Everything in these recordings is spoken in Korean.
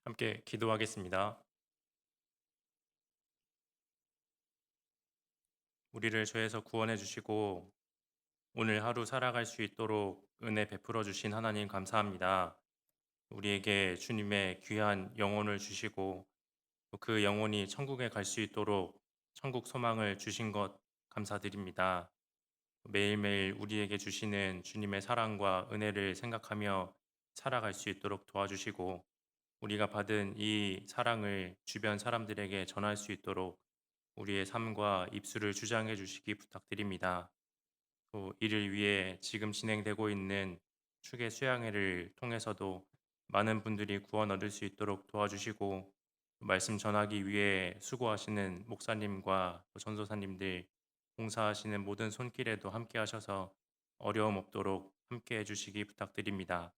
함께 기도하겠습니다. 우리를 죄에서 구원해 주시고 오늘 하루 살아갈 수 있도록 은혜 베풀어 주신 하나님 감사합니다. 우리에게 주님의 귀한 영혼을 주시고 그 영혼이 천국에 갈 수 있도록 천국 소망을 주신 것 감사드립니다. 매일매일 우리에게 주시는 주님의 사랑과 은혜를 생각하며 살아갈 수 있도록 도와주시고 우리가 받은 이 사랑을 주변 사람들에게 전할 수 있도록 우리의 삶과 입술을 주장해 주시기 부탁드립니다. 또 이를 위해 지금 진행되고 있는 축의 수양회를 통해서도 많은 분들이 구원 얻을 수 있도록 도와주시고 말씀 전하기 위해 수고하시는 목사님과 또 전도사님들 봉사하시는 모든 손길에도 함께 하셔서 어려움 없도록 함께 해주시기 부탁드립니다.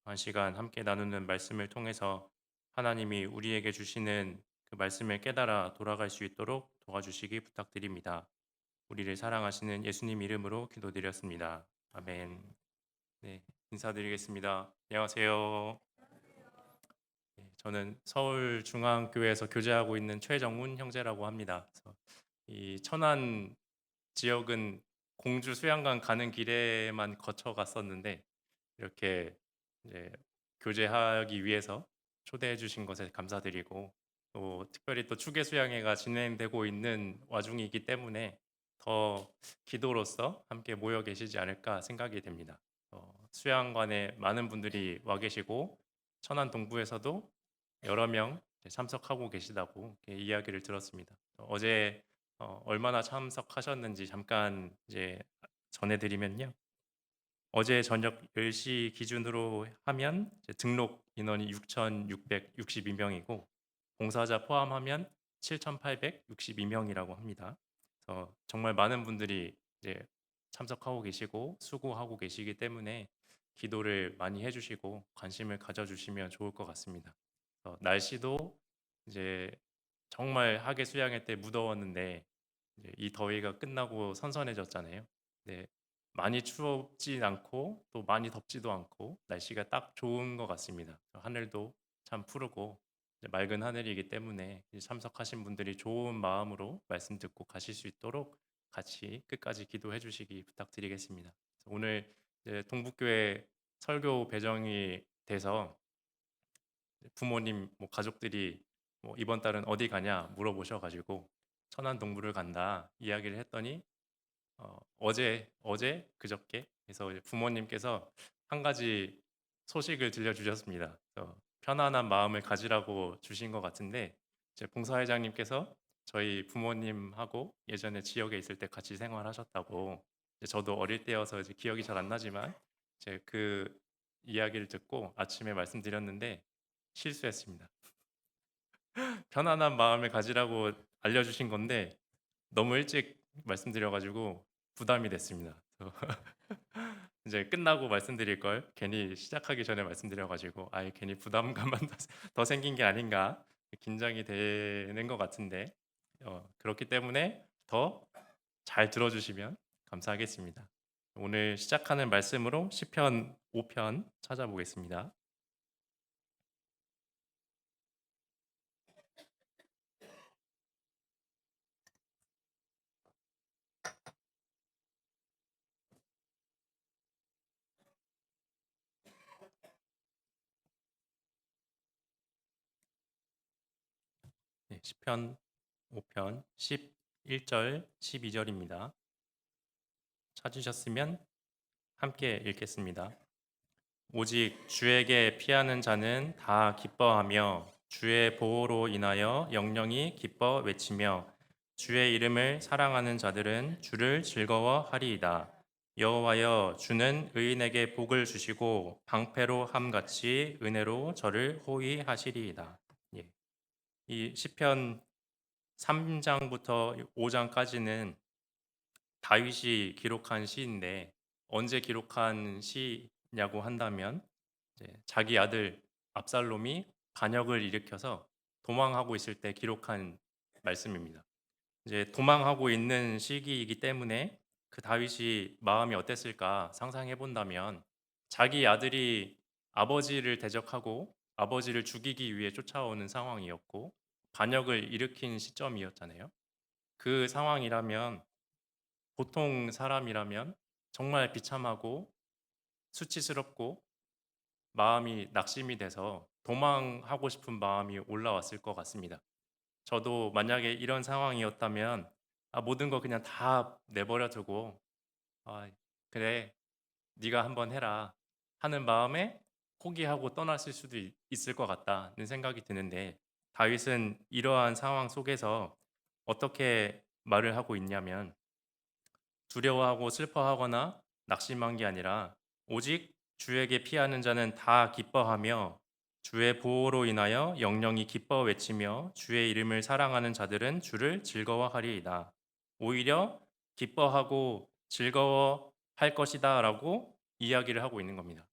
한 시간 함께 나누는 말씀을 통해서 하나님이 우리에게 주시는 그 말씀을 깨달아 돌아갈 수 있도록 도와주시기 부탁드립니다. 우리를 사랑하시는 예수님 이름으로 기도드렸습니다. 아멘. 네, 인사드리겠습니다. 안녕하세요. 네, 저는 서울중앙교회에서 교제하고 있는 최정훈 형제라고 합니다. 그래서 이 천안 지역은 공주 수양관 가는 길에만 거쳐 갔었는데 이렇게 이제 교제하기 위해서 초대해 주신 것에 감사드리고 또 특별히 또 추계 수양회가 진행되고 있는 와중이기 때문에 더 기도로서 함께 모여 계시지 않을까 생각이 됩니다. 수양관에 많은 분들이 와 계시고 천안 동부에서도 여러 명 참석하고 계시다고 이렇게 이야기를 들었습니다. 어제 얼마나 참석하셨는지 잠깐 이제 전해드리면요. 어제 저녁 10시 기준으로 하면 이제 등록 인원이 6,662명이고 봉사자 포함하면 7,862명이라고 합니다. 그래서 정말 많은 분들이 이제 참석하고 계시고 수고하고 계시기 때문에 기도를 많이 해주시고 관심을 가져주시면 좋을 것 같습니다. 날씨도 이제 정말 하계 수양회 때 무더웠는데 이제 이 더위가 끝나고 선선해졌잖아요. 네, 많이 추웠진 않고 또 많이 덥지도 않고 날씨가 딱 좋은 것 같습니다. 하늘도 참 푸르고 이제 맑은 하늘이기 때문에 이제 참석하신 분들이 좋은 마음으로 말씀 듣고 가실 수 있도록 같이 끝까지 기도해 주시기 부탁드리겠습니다. 오늘 이제 동북교회 설교 배정이 돼서 부모님 뭐 가족들이 뭐 이번 달은 어디 가냐 물어보셔가지고 천안 동부를 간다 이야기를 했더니 어제 그저께 그래서 이제 부모님께서 한 가지 소식을 들려주셨습니다. 그래서 편안한 마음을 가지라고 주신 것 같은데 제 봉사회장님께서 저희 부모님하고 예전에 지역에 있을 때 같이 생활하셨다고 이제 저도 어릴 때여서 이제 기억이 잘 안 나지만 제 그 이야기를 듣고 아침에 말씀드렸는데 실수했습니다. 편안한 마음을 가지라고 알려주신 건데 너무 일찍 말씀드려가지고 부담이 됐습니다. 그래서 이제 끝나고 말씀드릴 걸 괜히 시작하기 전에 말씀드려가지고 아예 괜히 부담감만 더 생긴 게 아닌가 긴장이 되는 것 같은데 그렇기 때문에 더 잘 들어주시면 감사하겠습니다. 오늘 시작하는 말씀으로 시편 5편 찾아보겠습니다. 네, 시편 5편 11절 12절입니다. 찾으셨으면 함께 읽겠습니다. 오직 주에게 피하는 자는 다 기뻐하며 주의 보호로 인하여 영영이 기뻐 외치며 주의 이름을 사랑하는 자들은 주를 즐거워하리이다. 여호와여 주는 의인에게 복을 주시고 방패로 함같이 은혜로 저를 호위하시리이다. 예. 이 시편 3장부터 5장까지는 다윗이 기록한 시인데 언제 기록한 시냐고 한다면 이제 자기 아들 압살롬이 반역을 일으켜서 도망하고 있을 때 기록한 말씀입니다. 이제 도망하고 있는 시기이기 때문에 그 다윗이 마음이 어땠을까 상상해 본다면 자기 아들이 아버지를 대적하고 아버지를 죽이기 위해 쫓아오는 상황이었고 반역을 일으킨 시점이었잖아요. 그 상황이라면 보통 사람이라면 정말 비참하고 수치스럽고 마음이 낙심이 돼서 도망하고 싶은 마음이 올라왔을 것 같습니다. 저도 만약에 이런 상황이었다면 모든 거 그냥 다 내버려 두고 '아 그래. 네가 한번 해라.' 하는 마음에 포기하고 떠났을 수도 있을 것 같다는 생각이 드는데 다윗은 이러한 상황 속에서 어떻게 말을 하고 있냐면 두려워하고 슬퍼하거나 낙심한 게 아니라 오직 주에게 피하는 자는 다 기뻐하며 주의 보호로 인하여 영영이 기뻐 외치며 주의 이름을 사랑하는 자들은 주를 즐거워하리이다. 오히려 기뻐하고 즐거워할 것이다라고 이야기를 하고 있는 겁니다.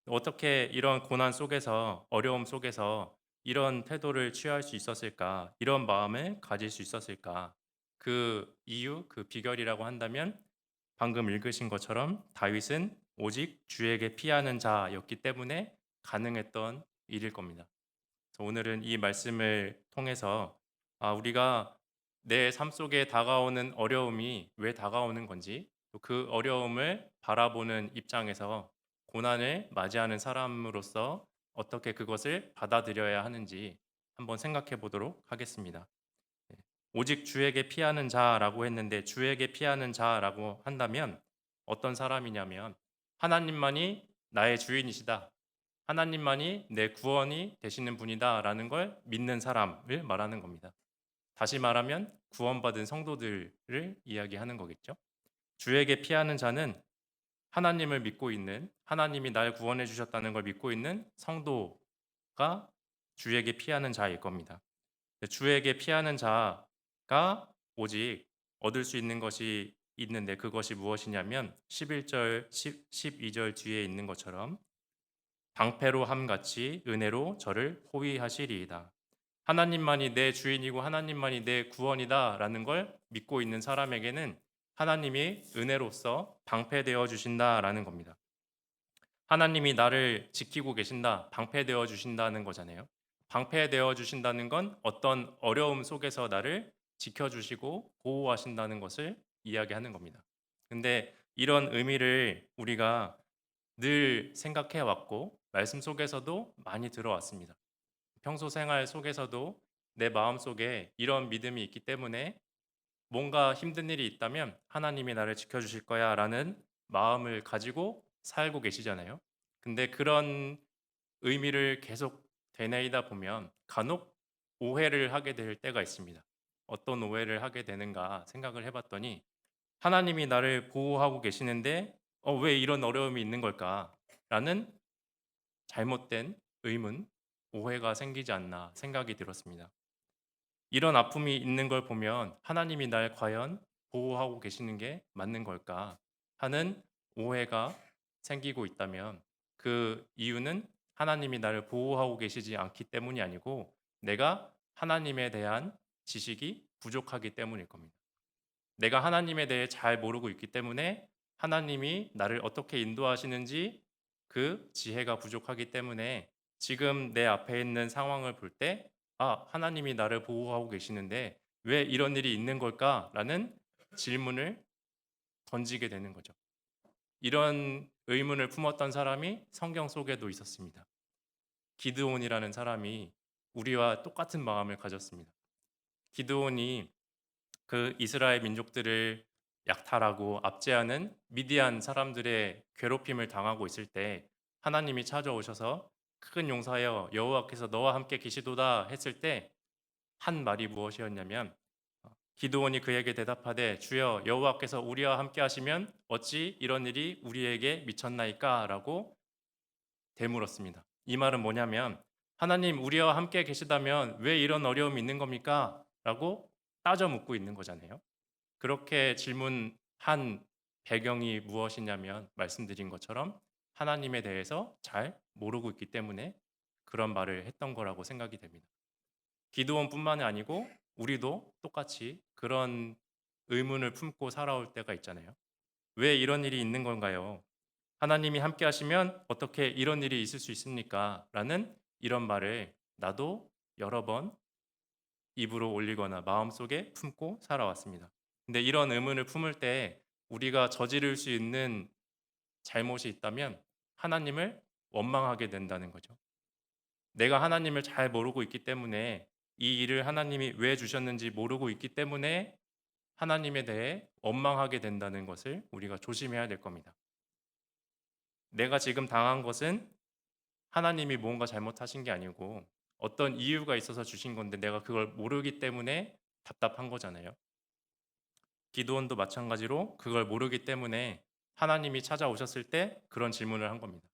어떻게 이런 고난 속에서 어려움 속에서 이런 태도를 취할 수 있었을까? 이런 마음을 가질 수 있었을까? 그 이유, 그 비결이라고 한다면 방금 읽으신 것처럼 다윗은 오직 주에게 피하는 자였기 때문에 가능했던 일일 겁니다. 그래서 오늘은 이 말씀을 통해서 우리가 내 삶 속에 다가오는 어려움이 왜 다가오는 건지 또 그 어려움을 바라보는 입장에서 고난을 맞이하는 사람으로서 어떻게 그것을 받아들여야 하는지 한번 생각해 보도록 하겠습니다. 네. 오직 주에게 피하는 자라고 했는데 주에게 피하는 자라고 한다면 어떤 사람이냐면 하나님만이 나의 주인이시다. 하나님만이 내 구원이 되시는 분이다라는 걸 믿는 사람을 말하는 겁니다. 다시 말하면 구원받은 성도들을 이야기하는 거겠죠. 주에게 피하는 자는 하나님을 믿고 있는 하나님이 날 구원해 주셨다는 걸 믿고 있는 성도가 주에게 피하는 자일 겁니다. 주에게 피하는 자가 오직 얻을 수 있는 것이 있는데 그것이 무엇이냐면 11절 12절 뒤에 있는 것처럼 방패로 함같이 은혜로 저를 호위하시리이다. 하나님만이 내 주인이고 하나님만이 내 구원이다라는 걸 믿고 있는 사람에게는 하나님이 은혜로서 방패되어 주신다라는 겁니다. 하나님이 나를 지키고 계신다, 방패되어 주신다는 거잖아요. 방패되어 주신다는 건 어떤 어려움 속에서 나를 지켜주시고 보호하신다는 것을 이야기하는 겁니다. 근데 이런 의미를 우리가 늘 생각해 왔고 말씀 속에서도 많이 들어왔습니다. 평소 생활 속에서도 내 마음 속에 이런 믿음이 있기 때문에 뭔가 힘든 일이 있다면 하나님이 나를 지켜주실 거야 라는 마음을 가지고 살고 계시잖아요. 근데 그런 의미를 계속 되뇌이다 보면 간혹 오해를 하게 될 때가 있습니다. 어떤 오해를 하게 되는가 생각을 해봤더니 하나님이 나를 보호하고 계시는데 왜 이런 어려움이 있는 걸까? 라는 잘못된 의문, 오해가 생기지 않나 생각이 들었습니다. 이런 아픔이 있는 걸 보면 하나님이 날 과연 보호하고 계시는 게 맞는 걸까 하는 오해가 생기고 있다면 그 이유는 하나님이 나를 보호하고 계시지 않기 때문이 아니고 내가 하나님에 대한 지식이 부족하기 때문일 겁니다. 내가 하나님에 대해 잘 모르고 있기 때문에 하나님이 나를 어떻게 인도하시는지 그 지혜가 부족하기 때문에 지금 내 앞에 있는 상황을 볼 때 하나님이 나를 보호하고 계시는데 왜 이런 일이 있는 걸까라는 질문을 던지게 되는 거죠. 이런 의문을 품었던 사람이 성경 속에도 있었습니다. 기드온이라는 사람이 우리와 똑같은 마음을 가졌습니다. 기드온이 그 이스라엘 민족들을 약탈하고 압제하는 미디안 사람들의 괴롭힘을 당하고 있을 때 하나님이 찾아오셔서 큰 용사여 여호와께서 너와 함께 계시도다 했을 때 한 말이 무엇이었냐면 기드온이 그에게 대답하되 주여 여호와께서 우리와 함께 하시면 어찌 이런 일이 우리에게 미쳤나이까라고 되물었습니다. 이 말은 뭐냐면 하나님 우리와 함께 계시다면 왜 이런 어려움이 있는 겁니까? 라고 따져 묻고 있는 거잖아요. 그렇게 질문한 배경이 무엇이냐면 말씀드린 것처럼 하나님에 대해서 잘 모르고 있기 때문에 그런 말을 했던 거라고 생각이 됩니다. 기드온뿐만이 아니고 우리도 똑같이 그런 의문을 품고 살아올 때가 있잖아요. 왜 이런 일이 있는 건가요? 하나님이 함께 하시면 어떻게 이런 일이 있을 수 있습니까? 라는 이런 말을 나도 여러 번 입으로 올리거나 마음속에 품고 살아왔습니다. 근데 이런 의문을 품을 때 우리가 저지를 수 있는 잘못이 있다면 하나님을 원망하게 된다는 거죠. 내가 하나님을 잘 모르고 있기 때문에 이 일을 하나님이 왜 주셨는지 모르고 있기 때문에 하나님에 대해 원망하게 된다는 것을 우리가 조심해야 될 겁니다. 내가 지금 당한 것은 하나님이 무언가 잘못하신 게 아니고 어떤 이유가 있어서 주신 건데 내가 그걸 모르기 때문에 답답한 거잖아요. 기도원도 마찬가지로 그걸 모르기 때문에 하나님이 찾아오셨을 때 그런 질문을 한 겁니다.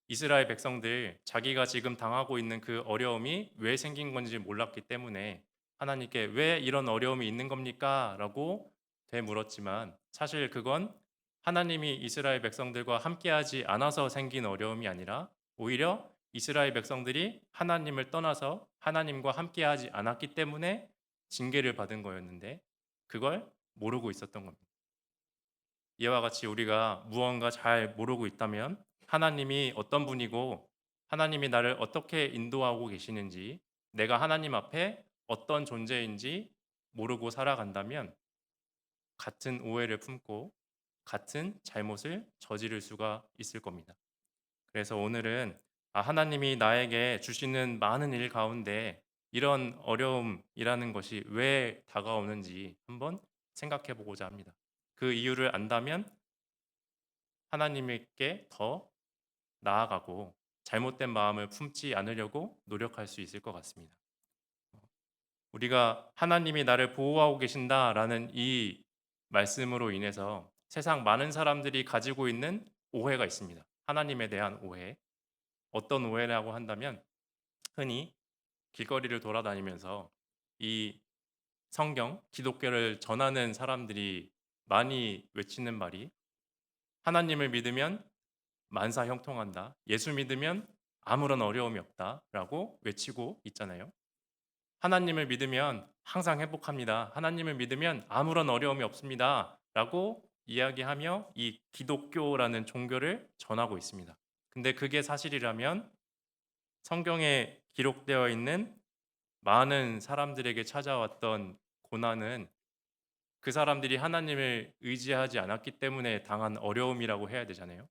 이스라엘 백성들 자기가 지금 당하고 있는 그 어려움이 왜 생긴 건지 몰랐기 때문에 하나님께 왜 이런 어려움이 있는 겁니까? 라고 되물었지만 사실 그건 하나님이 이스라엘 백성들과 함께하지 않아서 생긴 어려움이 아니라 오히려 이스라엘 백성들이 하나님을 떠나서 하나님과 함께하지 않았기 때문에 징계를 받은 거였는데 그걸 모르고 있었던 겁니다. 이와 같이 우리가 무언가 잘 모르고 있다면 하나님이 어떤 분이고 하나님이 나를 어떻게 인도하고 계시는지 내가 하나님 앞에 어떤 존재인지 모르고 살아간다면 같은 오해를 품고 같은 잘못을 저지를 수가 있을 겁니다. 그래서 오늘은 하나님이 나에게 주시는 많은 일 가운데 이런 어려움이라는 것이 왜 다가오는지 한번 생각해 보고자 합니다. 그 이유를 안다면 하나님께 더 나아가고 잘못된 마음을 품지 않으려고 노력할 수 있을 것 같습니다. 우리가 하나님이 나를 보호하고 계신다라는 이 말씀으로 인해서 세상 많은 사람들이 가지고 있는 오해가 있습니다. 하나님에 대한 오해. 어떤 오해라고 한다면 흔히 길거리를 돌아다니면서 이 성경, 기독교를 전하는 사람들이 많이 외치는 말이 하나님을 믿으면 만사 형통한다. 예수 믿으면 아무런 어려움이 없다라고 외치고 있잖아요. 하나님을 믿으면 항상 행복합니다. 하나님을 믿으면 아무런 어려움이 없습니다라고 이야기하며 이 기독교라는 종교를 전하고 있습니다. 근데 그게 사실이라면 성경에 기록되어 있는 많은 사람들에게 찾아왔던 고난은 그 사람들이 하나님을 의지하지 않았기 때문에 당한 어려움이라고 해야 되잖아요.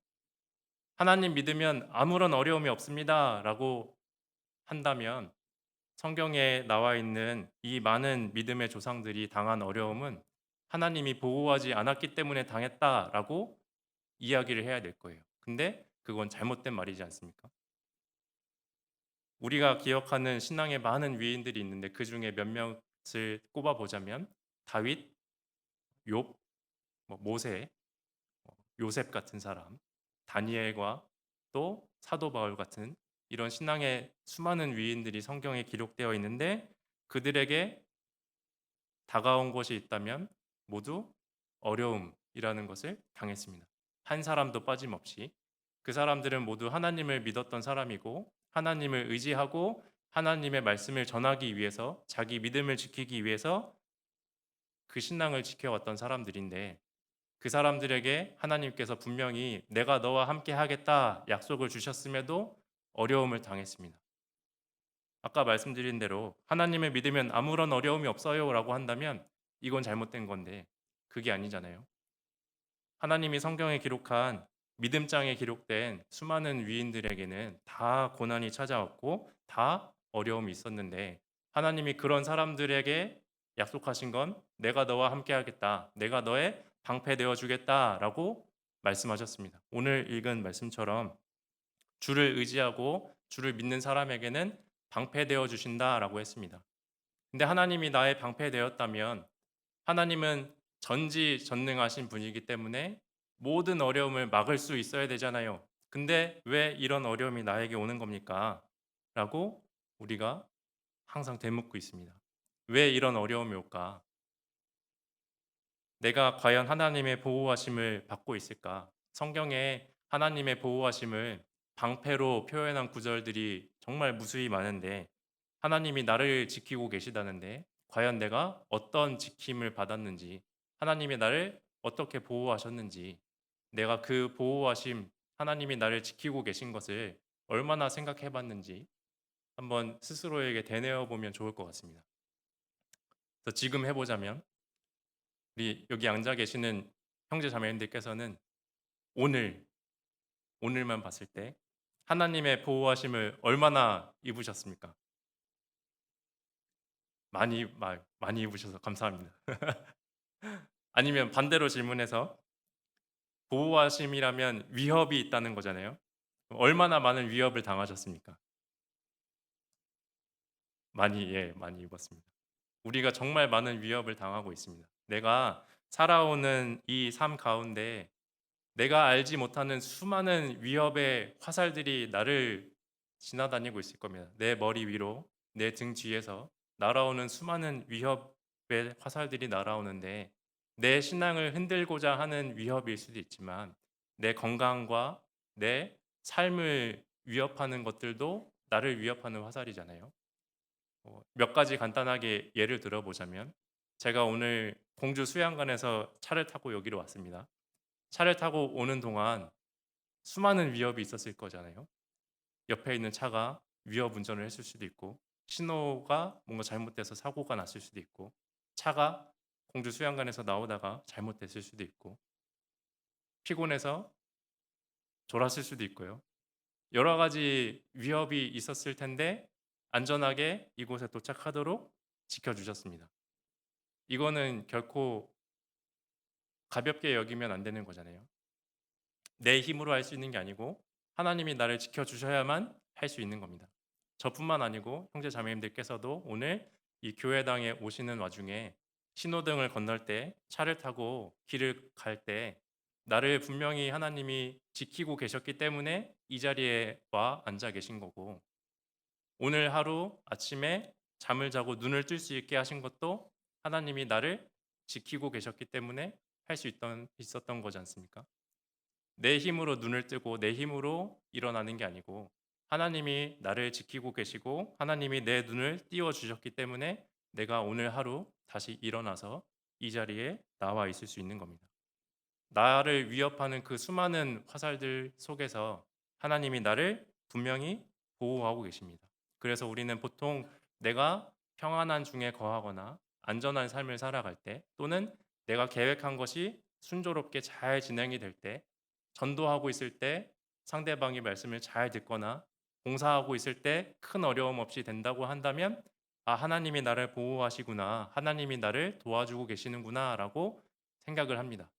하나님 믿으면 아무런 어려움이 없습니다라고 한다면 성경에 나와 있는 이 많은 믿음의 조상들이 당한 어려움은 하나님이 보호하지 않았기 때문에 당했다라고 이야기를 해야 될 거예요. 근데 그건 잘못된 말이지 않습니까? 우리가 기억하는 신앙의 많은 위인들이 있는데 그 중에 몇몇을 꼽아 보자면 다윗, 욥, 모세, 요셉 같은 사람, 다니엘과 또 사도 바울 같은 이런 신앙의 수많은 위인들이 성경에 기록되어 있는데 그들에게 다가온 것이 있다면 모두 어려움이라는 것을 당했습니다. 한 사람도 빠짐없이 그 사람들은 모두 하나님을 믿었던 사람이고 하나님을 의지하고 하나님의 말씀을 전하기 위해서 자기 믿음을 지키기 위해서 그 신앙을 지켜왔던 사람들인데 그 사람들에게 하나님께서 분명히 내가 너와 함께 하겠다 약속을 주셨음에도 어려움을 당했습니다. 아까 말씀드린 대로 하나님을 믿으면 아무런 어려움이 없어요라고 한다면 이건 잘못된 건데 그게 아니잖아요. 하나님이 성경에 기록한 믿음장에 기록된 수많은 위인들에게는 다 고난이 찾아왔고 다 어려움이 있었는데 하나님이 그런 사람들에게 약속하신 건 내가 너와 함께 하겠다. 내가 너의 방패 되어 주겠다라고 말씀하셨습니다. 오늘 읽은 말씀처럼 주를 의지하고 주를 믿는 사람에게는 방패 되어 주신다라고 했습니다. 근데 하나님이 나의 방패 되었다면 하나님은 전지전능하신 분이기 때문에 모든 어려움을 막을 수 있어야 되잖아요. 근데 왜 이런 어려움이 나에게 오는 겁니까? 라고 우리가 항상 되묻고 있습니다. 왜 이런 어려움이 올까? 내가 과연 하나님의 보호하심을 받고 있을까? 성경에 하나님의 보호하심을 방패로 표현한 구절들이 정말 무수히 많은데 하나님이 나를 지키고 계시다는데 과연 내가 어떤 지킴을 받았는지 하나님이 나를 어떻게 보호하셨는지 내가 그 보호하심 하나님이 나를 지키고 계신 것을 얼마나 생각해 봤는지 한번 스스로에게 되뇌어 보면 좋을 것 같습니다. 그래서 지금 해 보자면 우리 여기 앉아 계시는 형제 자매님들께서는 오늘, 오늘만 봤을 때 하나님의 보호하심을 얼마나 입으셨습니까? 많이 입으셔서 감사합니다. 아니면 반대로 질문해서 보호하심이라면 위협이 있다는 거잖아요. 얼마나 많은 위협을 당하셨습니까? 많이 입었습니다. 우리가 정말 많은 위협을 당하고 있습니다. 내가 살아오는 이 삶 가운데 내가 알지 못하는 수많은 위협의 화살들이 나를 지나다니고 있을 겁니다. 내 머리 위로, 내 등 뒤에서 날아오는 수많은 위협의 화살들이 날아오는데 내 신앙을 흔들고자 하는 위협일 수도 있지만 내 건강과 내 삶을 위협하는 것들도 나를 위협하는 화살이잖아요. 몇 가지 간단하게 예를 들어보자면 제가 오늘 공주 수양관에서 차를 타고 여기로 왔습니다. 차를 타고 오는 동안 수많은 위협이 있었을 거잖아요. 옆에 있는 차가 위협 운전을 했을 수도 있고 신호가 뭔가 잘못돼서 사고가 났을 수도 있고 차가 공주 수양관에서 나오다가 잘못됐을 수도 있고 피곤해서 졸았을 수도 있고요. 여러 가지 위협이 있었을 텐데 안전하게 이곳에 도착하도록 지켜주셨습니다. 이거는 결코 가볍게 여기면 안 되는 거잖아요. 내 힘으로 할 수 있는 게 아니고 하나님이 나를 지켜주셔야만 할 수 있는 겁니다. 저뿐만 아니고 형제 자매님들께서도 오늘 이 교회당에 오시는 와중에 신호등을 건널 때 차를 타고 길을 갈 때 나를 분명히 하나님이 지키고 계셨기 때문에 이 자리에 와 앉아 계신 거고 오늘 하루 아침에 잠을 자고 눈을 뜰 수 있게 하신 것도 하나님이 나를 지키고 계셨기 때문에 할 수 있었던 거지 않습니까? 내 힘으로 눈을 뜨고 내 힘으로 일어나는 게 아니고 하나님이 나를 지키고 계시고 하나님이 내 눈을 띄워 주셨기 때문에 내가 오늘 하루 다시 일어나서 이 자리에 나와 있을 수 있는 겁니다. 나를 위협하는 그 수많은 화살들 속에서 하나님이 나를 분명히 보호하고 계십니다. 그래서 우리는 보통 내가 평안한 중에 거하거나 안전한 삶을 살아갈 때 또는 내가 계획한 것이 순조롭게 잘 진행이 될 때 전도하고 있을 때 상대방이 말씀을 잘 듣거나 봉사하고 있을 때 큰 어려움 없이 된다고 한다면 아, 하나님이 나를 보호하시구나. 하나님이 나를 도와주고 계시는구나라고 생각을 합니다.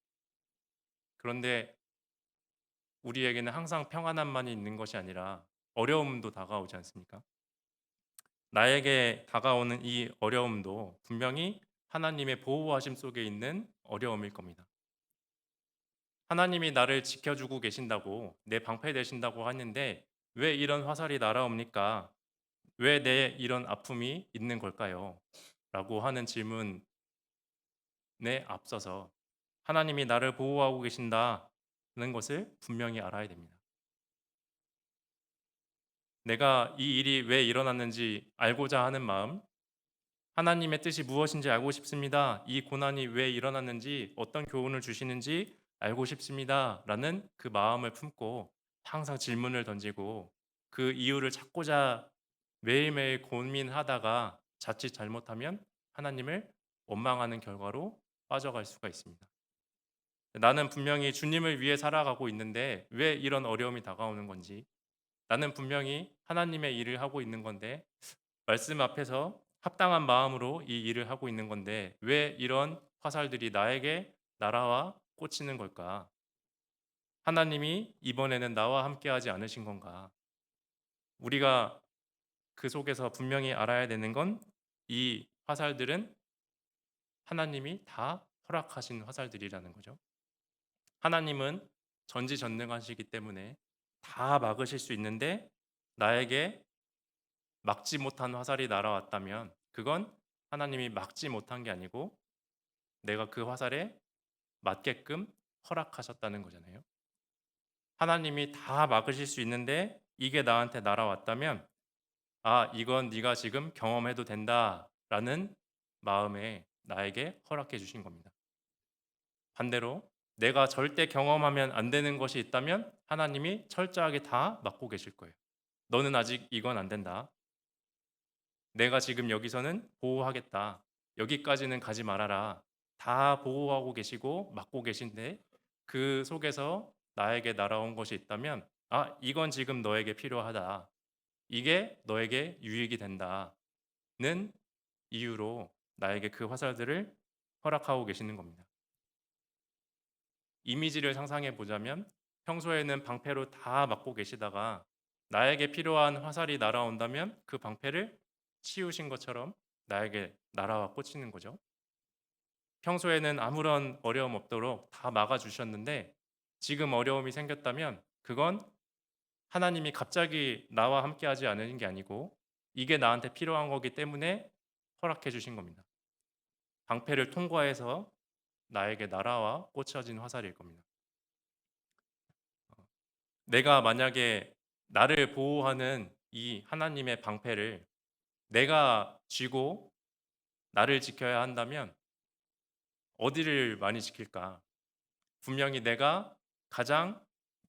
그런데 우리에게는 항상 평안함만이 있는 것이 아니라 어려움도 다가오지 않습니까? 나에게 다가오는 이 어려움도 분명히 하나님의 보호하심 속에 있는 어려움일 겁니다. 하나님이 나를 지켜주고 계신다고 내 방패 되신다고 하는데 왜 이런 화살이 날아옵니까? 왜 내 이런 아픔이 있는 걸까요? 라고 하는 질문에 앞서서 하나님이 나를 보호하고 계신다는 것을 분명히 알아야 됩니다. 내가 이 일이 왜 일어났는지 알고자 하는 마음, 하나님의 뜻이 무엇인지 알고 싶습니다. 이 고난이 왜 일어났는지, 어떤 교훈을 주시는지 알고 싶습니다. 라는 그 마음을 품고 항상 질문을 던지고 그 이유를 찾고자 매일매일 고민하다가 자칫 잘못하면 하나님을 원망하는 결과로 빠져갈 수가 있습니다. 나는 분명히 주님을 위해 살아가고 있는데 왜 이런 어려움이 다가오는 건지, 나는 분명히 하나님의 일을 하고 있는 건데 말씀 앞에서 합당한 마음으로 이 일을 하고 있는 건데 왜 이런 화살들이 나에게 날아와 꽂히는 걸까? 하나님이 이번에는 나와 함께하지 않으신 건가? 우리가 그 속에서 분명히 알아야 되는 건 이 화살들은 하나님이 다 허락하신 화살들이라는 거죠. 하나님은 전지전능하시기 때문에 다 막으실 수 있는데 나에게 막지 못한 화살이 날아왔다면 그건 하나님이 막지 못한 게 아니고 내가 그 화살에 맞게끔 허락하셨다는 거잖아요. 하나님이 다 막으실 수 있는데 이게 나한테 날아왔다면 아, 이건 네가 지금 경험해도 된다라는 마음에 나에게 허락해 주신 겁니다. 반대로 내가 절대 경험하면 안 되는 것이 있다면 하나님이 철저하게 다 막고 계실 거예요. 너는 아직 이건 안 된다. 내가 지금 여기서는 보호하겠다. 여기까지는 가지 말아라. 다 보호하고 계시고 막고 계신데 그 속에서 나에게 날아온 것이 있다면 아, 이건 지금 너에게 필요하다. 이게 너에게 유익이 된다는 이유로 나에게 그 화살들을 허락하고 계시는 겁니다. 이미지를 상상해 보자면 평소에는 방패로 다 막고 계시다가 나에게 필요한 화살이 날아온다면 그 방패를 치우신 것처럼 나에게 날아와 꽂히는 거죠. 평소에는 아무런 어려움 없도록 다 막아 주셨는데 지금 어려움이 생겼다면 그건 하나님이 갑자기 나와 함께 하지 않은 게 아니고 이게 나한테 필요한 거기 때문에 허락해 주신 겁니다. 방패를 통과해서 나에게 날아와 꽂혀진 화살일 겁니다. 내가 만약에 나를 보호하는 이 하나님의 방패를 내가 쥐고 나를 지켜야 한다면 어디를 많이 지킬까? 분명히 내가 가장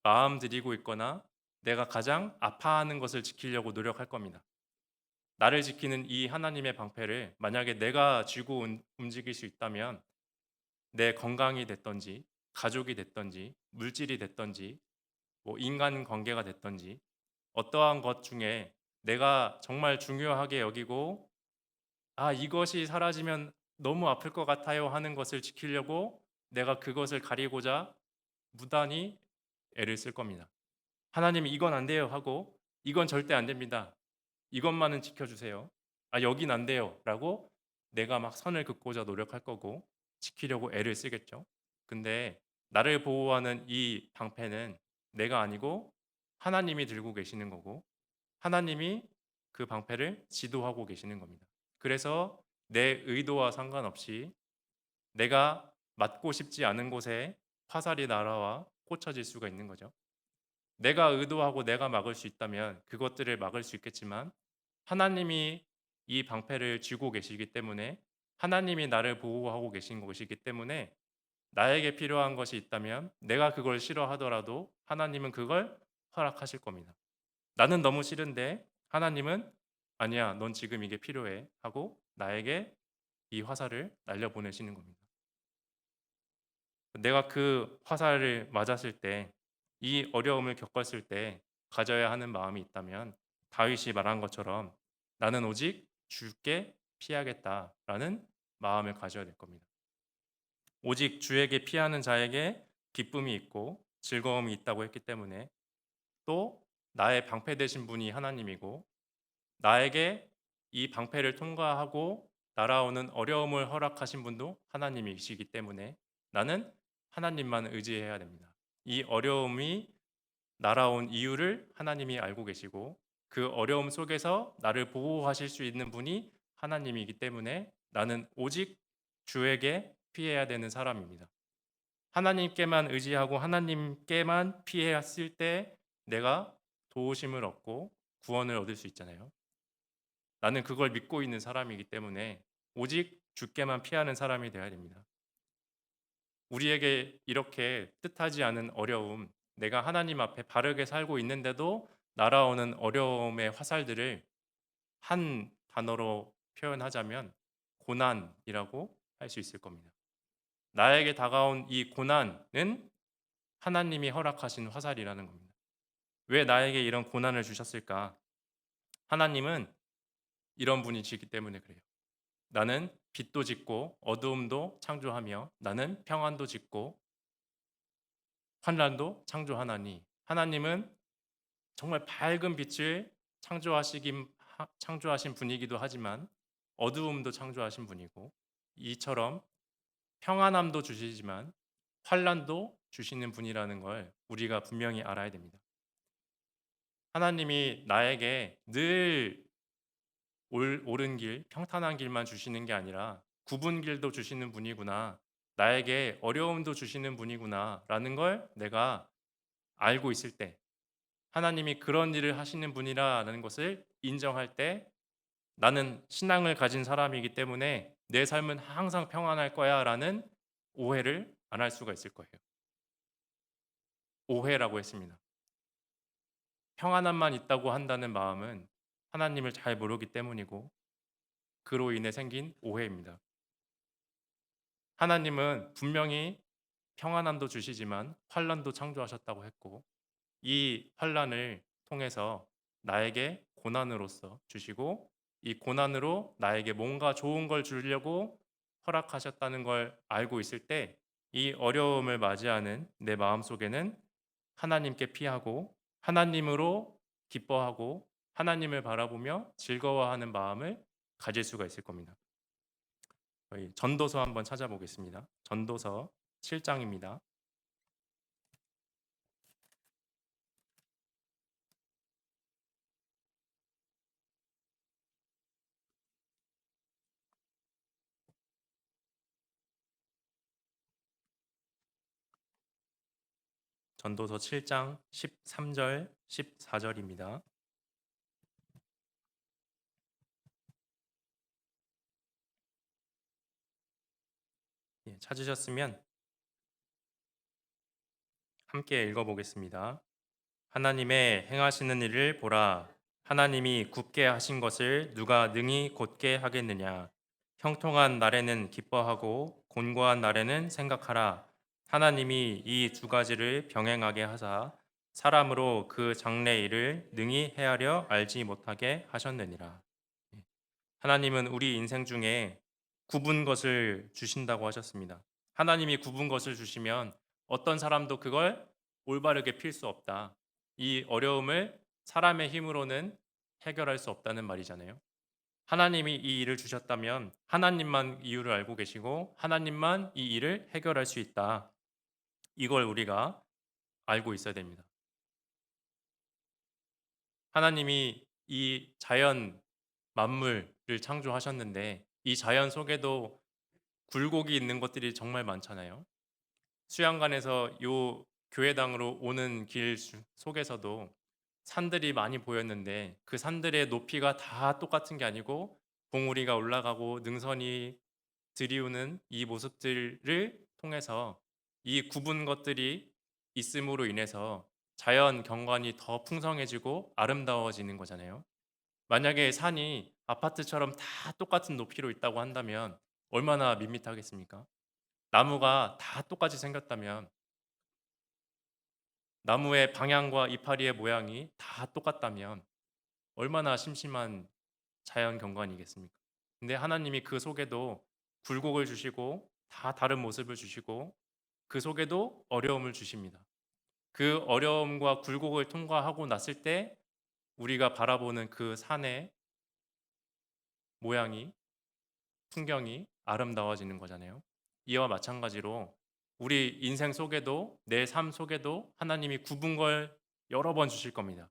마음 들이고 있거나 내가 가장 아파하는 것을 지키려고 노력할 겁니다. 나를 지키는 이 하나님의 방패를 만약에 내가 쥐고 움직일 수 있다면 내 건강이 됐든지 가족이 됐든지 물질이 됐든지 뭐 인간 관계가 됐든지 어떠한 것 중에 내가 정말 중요하게 여기고 아, 이것이 사라지면 너무 아플 것 같아요 하는 것을 지키려고 내가 그것을 가리고자 무단히 애를 쓸 겁니다. 하나님이 이건 안 돼요 하고 이건 절대 안 됩니다. 이것만은 지켜주세요. 아, 여긴 안 돼요 라고 내가 막 선을 긋고자 노력할 거고 지키려고 애를 쓰겠죠. 근데 나를 보호하는 이 방패는 내가 아니고 하나님이 들고 계시는 거고 하나님이 그 방패를 지도하고 계시는 겁니다. 그래서 내 의도와 상관없이 내가 맞고 싶지 않은 곳에 화살이 날아와 꽂혀질 수가 있는 거죠. 내가 의도하고 내가 막을 수 있다면 그것들을 막을 수 있겠지만 하나님이 이 방패를 쥐고 계시기 때문에 하나님이 나를 보호하고 계신 것이기 때문에 나에게 필요한 것이 있다면 내가 그걸 싫어하더라도 하나님은 그걸 허락하실 겁니다. 나는 너무 싫은데 하나님은 아니야, 넌 지금 이게 필요해 하고 나에게 이 화살을 날려보내시는 겁니다. 내가 그 화살을 맞았을 때, 이 어려움을 겪었을 때 가져야 하는 마음이 있다면 다윗이 말한 것처럼 나는 오직 주께 피하겠다라는 마음을 가져야 될 겁니다. 오직 주에게 피하는 자에게 기쁨이 있고 즐거움이 있다고 했기 때문에 또 나의 방패 되신 분이 하나님이고 나에게 이 방패를 통과하고 날아오는 어려움을 허락하신 분도 하나님이시기 때문에 나는 하나님만 의지해야 됩니다. 이 어려움이 날아온 이유를 하나님이 알고 계시고 그 어려움 속에서 나를 보호하실 수 있는 분이 하나님이기 때문에 나는 오직 주에게 피해야 되는 사람입니다. 하나님께만 의지하고 하나님께만 피해왔을 때 내가 도우심을 얻고 구원을 얻을 수 있잖아요. 나는 그걸 믿고 있는 사람이기 때문에 오직 주께만 피하는 사람이 되어야 됩니다. 우리에게 이렇게 뜻하지 않은 어려움, 내가 하나님 앞에 바르게 살고 있는데도 날아오는 어려움의 화살들을 한 단어로 표현하자면 고난이라고 할 수 있을 겁니다. 나에게 다가온 이 고난은 하나님이 허락하신 화살이라는 겁니다. 왜 나에게 이런 고난을 주셨을까? 하나님은 이런 분이시기 때문에 그래요. 나는 빛도 짓고 어두움도 창조하며 나는 평안도 짓고 환란도 창조하나니 하나님은 정말 밝은 빛을 창조하신 분이기도 하지만 어두움도 창조하신 분이고 이처럼 평안함도 주시지만 환란도 주시는 분이라는 걸 우리가 분명히 알아야 됩니다. 하나님이 나에게 늘 옳은 길, 평탄한 길만 주시는 게 아니라 굽은 길도 주시는 분이구나. 나에게 어려움도 주시는 분이구나라는 걸 내가 알고 있을 때 하나님이 그런 일을 하시는 분이라는 것을 인정할 때 나는 신앙을 가진 사람이기 때문에 내 삶은 항상 평안할 거야라는 오해를 안 할 수가 있을 거예요. 오해라고 했습니다. 평안함만 있다고 한다는 마음은 하나님을 잘 모르기 때문이고 그로 인해 생긴 오해입니다. 하나님은 분명히 평안함도 주시지만 환난도 창조하셨다고 했고, 이 환난을 통해서 나에게 고난으로서 주시고, 이 고난으로 나에게 뭔가 좋은 걸 주려고 허락하셨다는 걸 알고 있을 때, 이 어려움을 맞이하는 내 마음속에는 하나님께 피하고 하나님으로 기뻐하고 하나님을 바라보며 즐거워하는 마음을 가질 수가 있을 겁니다. 저희 전도서 한번 찾아보겠습니다. 전도서 7장입니다. 전도서 7장 13절, 14절입니다. 찾으셨으면 함께 읽어보겠습니다. 하나님의 행하시는 일을 보라. 하나님이 굳게 하신 것을 누가 능히 곧게 하겠느냐. 형통한 날에는 기뻐하고 곤고한 날에는 생각하라. 하나님이 이 두 가지를 병행하게 하사 사람으로 그 장래 일을 능히 헤아려 알지 못하게 하셨느니라. 하나님은 우리 인생 중에 굽은 것을 주신다고 하셨습니다. 하나님이 굽은 것을 주시면 어떤 사람도 그걸 올바르게 필 수 없다. 이 어려움을 사람의 힘으로는 해결할 수 없다는 말이잖아요. 하나님이 이 일을 주셨다면 하나님만 이유를 알고 계시고 하나님만 이 일을 해결할 수 있다. 이걸 우리가 알고 있어야 됩니다. 하나님이 이 자연 만물을 창조하셨는데 이 자연 속에도 굴곡이 있는 것들이 정말 많잖아요. 수양관에서 요 교회당으로 오는 길 속에서도 산들이 많이 보였는데 그 산들의 높이가 다 똑같은 게 아니고 봉우리가 올라가고 능선이 들이우는 이 모습들을 통해서 이 굽은 것들이 있음으로 인해서 자연 경관이 더 풍성해지고 아름다워지는 거잖아요. 만약에 산이 아파트처럼 다 똑같은 높이로 있다고 한다면 얼마나 밋밋하겠습니까? 나무가 다 똑같이 생겼다면 나무의 방향과 이파리의 모양이 다 똑같다면 얼마나 심심한 자연 경관이겠습니까? 근데 하나님이 그 속에도 굴곡을 주시고 다 다른 모습을 주시고 그 속에도 어려움을 주십니다. 그 어려움과 굴곡을 통과하고 났을 때 우리가 바라보는 그 산의 모양이 풍경이 아름다워지는 거잖아요. 이와 마찬가지로 우리 인생 속에도 내 삶 속에도 하나님이 굽은 걸 여러 번 주실 겁니다.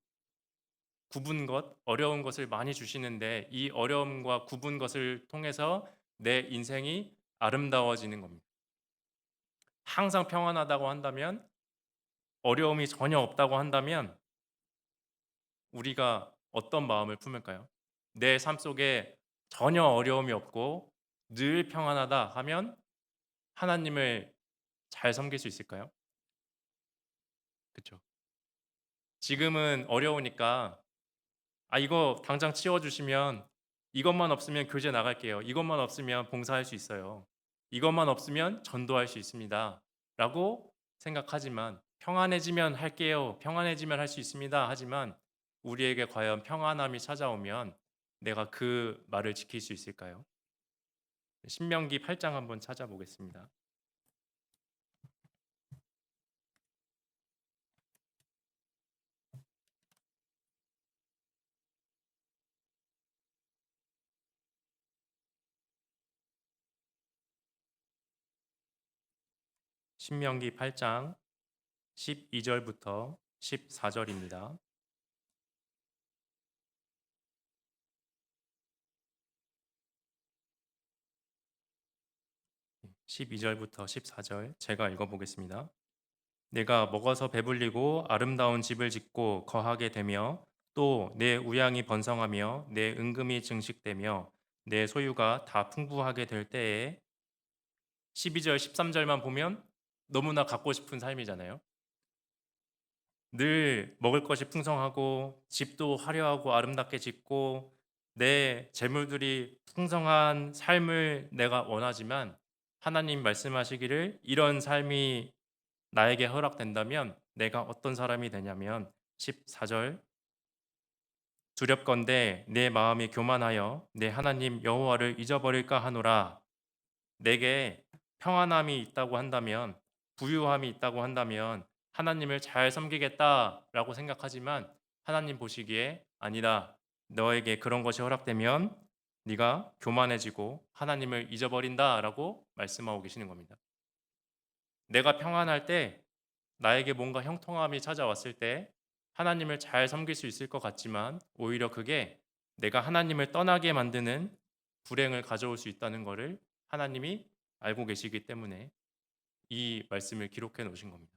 굽은 것, 어려운 것을 많이 주시는데 이 어려움과 굽은 것을 통해서 내 인생이 아름다워지는 겁니다. 항상 평안하다고 한다면, 어려움이 전혀 없다고 한다면 우리가 어떤 마음을 품을까요? 내 삶 속에 전혀 어려움이 없고 늘 평안하다 하면 하나님을 잘 섬길 수 있을까요? 그렇죠. 지금은 어려우니까 이거 당장 치워 주시면 이것만 없으면 교제 나갈게요. 이것만 없으면 봉사할 수 있어요. 이것만 없으면 전도할 수 있습니다. 라고 생각하지만 평안해지면 할게요. 평안해지면 할 수 있습니다. 하지만 우리에게 과연 평안함이 찾아오면 내가 그 말을 지킬 수 있을까요? 신명기 8장 한번 찾아보겠습니다. 신명기 8장 12절부터 14절입니다. 12절부터 14절 제가 읽어보겠습니다. 내가 먹어서 배불리고 아름다운 집을 짓고 거하게 되며 또 내 우양이 번성하며 내 은금이 증식되며 내 소유가 다 풍부하게 될 때에 12절 13절만 보면 너무나 갖고 싶은 삶이잖아요. 늘 먹을 것이 풍성하고 집도 화려하고 아름답게 짓고 내 재물들이 풍성한 삶을 내가 원하지만 하나님 말씀하시기를 이런 삶이 나에게 허락된다면 내가 어떤 사람이 되냐면 14절 두렵건대 내 마음이 교만하여 내 하나님 여호와를 잊어버릴까 하노라. 내게 평안함이 있다고 한다면, 부유함이 있다고 한다면 하나님을 잘 섬기겠다라고 생각하지만 하나님 보시기에 아니다. 너에게 그런 것이 허락되면 네가 교만해지고 하나님을 잊어버린다라고 말씀하고 계시는 겁니다. 내가 평안할 때 나에게 뭔가 형통함이 찾아왔을 때 하나님을 잘 섬길 수 있을 것 같지만 오히려 그게 내가 하나님을 떠나게 만드는 불행을 가져올 수 있다는 것을 하나님이 알고 계시기 때문에 이 말씀을 기록해 놓으신 겁니다.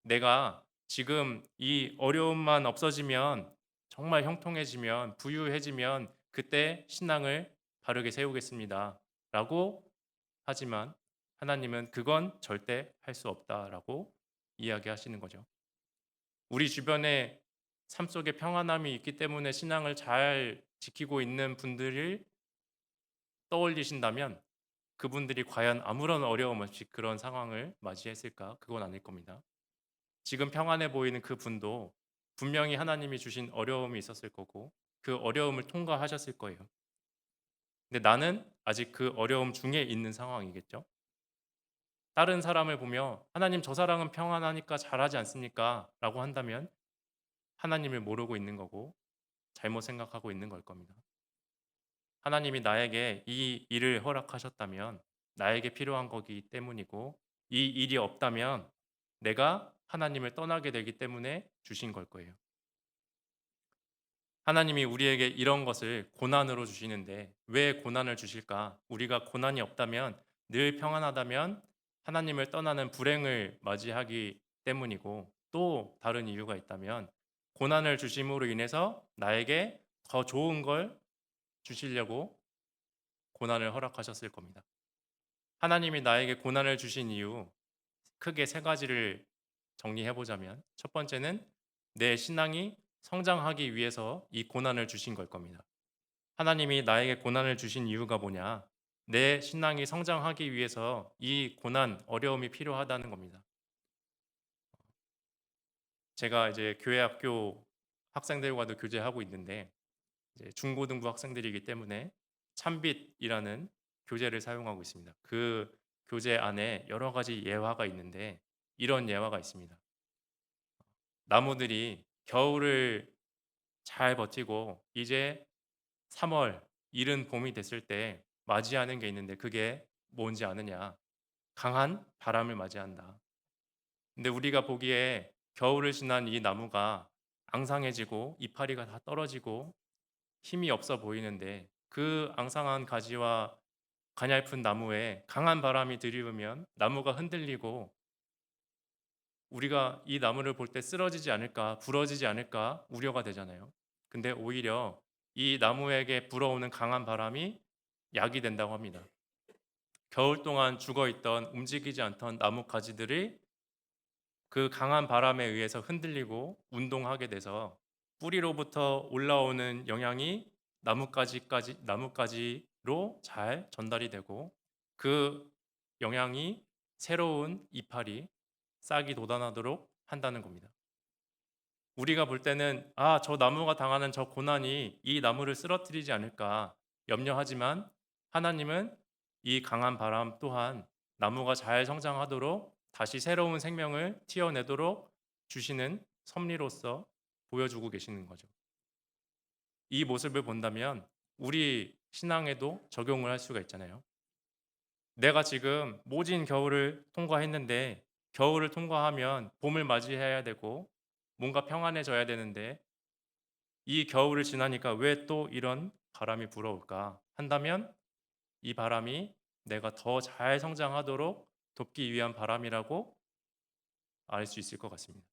내가 지금 이 어려움만 없어지면 정말 형통해지면 부유해지면 그때 신앙을 바르게 세우겠습니다. 라고 하지만 하나님은 그건 절대 할 수 없다라고 이야기하시는 거죠. 우리 주변에 삶 속에 평안함이 있기 때문에 신앙을 잘 지키고 있는 분들을 떠올리신다면 그분들이 과연 아무런 어려움 없이 그런 상황을 맞이했을까? 그건 아닐 겁니다. 지금 평안해 보이는 그분도 분명히 하나님이 주신 어려움이 있었을 거고 그 어려움을 통과하셨을 거예요. 근데 나는 아직 그 어려움 중에 있는 상황이겠죠. 다른 사람을 보며 하나님 저 사람은 평안하니까 잘하지 않습니까? 라고 한다면 하나님을 모르고 있는 거고 잘못 생각하고 있는 걸 겁니다. 하나님이 나에게 이 일을 허락하셨다면 나에게 필요한 거기 때문이고 이 일이 없다면 내가 하나님을 떠나게 되기 때문에 주신 걸 거예요. 하나님이 우리에게 이런 것을 고난으로 주시는데 왜 고난을 주실까? 우리가 고난이 없다면 늘 평안하다면 하나님을 떠나는 불행을 맞이하기 때문이고 또 다른 이유가 있다면 고난을 주심으로 인해서 나에게 더 좋은 걸 주시려고 고난을 허락하셨을 겁니다. 하나님이 나에게 고난을 주신 이유 크게 세 가지를 정리해 보자면 첫 번째는 내 신앙이 성장하기 위해서 이 고난을 주신 걸 겁니다. 하나님이 나에게 고난을 주신 이유가 뭐냐? 내 신앙이 성장하기 위해서 이 고난, 어려움이 필요하다는 겁니다. 제가 이제 교회 학교 학생들과도 교제하고 있는데 이제 중고등부 학생들이기 때문에 참빛이라는 교재를 사용하고 있습니다. 그 교재 안에 여러 가지 예화가 있는데 이런 예화가 있습니다. 나무들이 겨울을 잘 버티고 이제 3월 이른 봄이 됐을 때 맞이하는 게 있는데 그게 뭔지 아느냐? 강한 바람을 맞이한다. 근데 우리가 보기에 겨울을 지난 이 나무가 앙상해지고 이파리가 다 떨어지고 힘이 없어 보이는데 그 앙상한 가지와 가냘픈 나무에 강한 바람이 들이우면 나무가 흔들리고 우리가 이 나무를 볼 때 쓰러지지 않을까, 부러지지 않을까 우려가 되잖아요. 근데 오히려 이 나무에게 불어오는 강한 바람이 약이 된다고 합니다. 겨울 동안 죽어 있던 움직이지 않던 나무 가지들이 그 강한 바람에 의해서 흔들리고 운동하게 돼서 뿌리로부터 올라오는 영향이 나뭇가지로 잘 전달이 되고 그 영향이 새로운 이파리, 싹이 돋아나도록 한다는 겁니다. 우리가 볼 때는 저 나무가 당하는 저 고난이 이 나무를 쓰러뜨리지 않을까 염려하지만 하나님은 이 강한 바람 또한 나무가 잘 성장하도록 다시 새로운 생명을 튀어내도록 주시는 섭리로서 보여주고 계시는 거죠. 이 모습을 본다면 우리 신앙에도 적용을 할 수가 있잖아요. 내가 지금 모진 겨울을 통과했는데 겨울을 통과하면 봄을 맞이해야 되고 뭔가 평안해져야 되는데 이 겨울을 지나니까 왜 또 이런 바람이 불어올까 한다면 이 바람이 내가 더 잘 성장하도록 돕기 위한 바람이라고 알 수 있을 것 같습니다.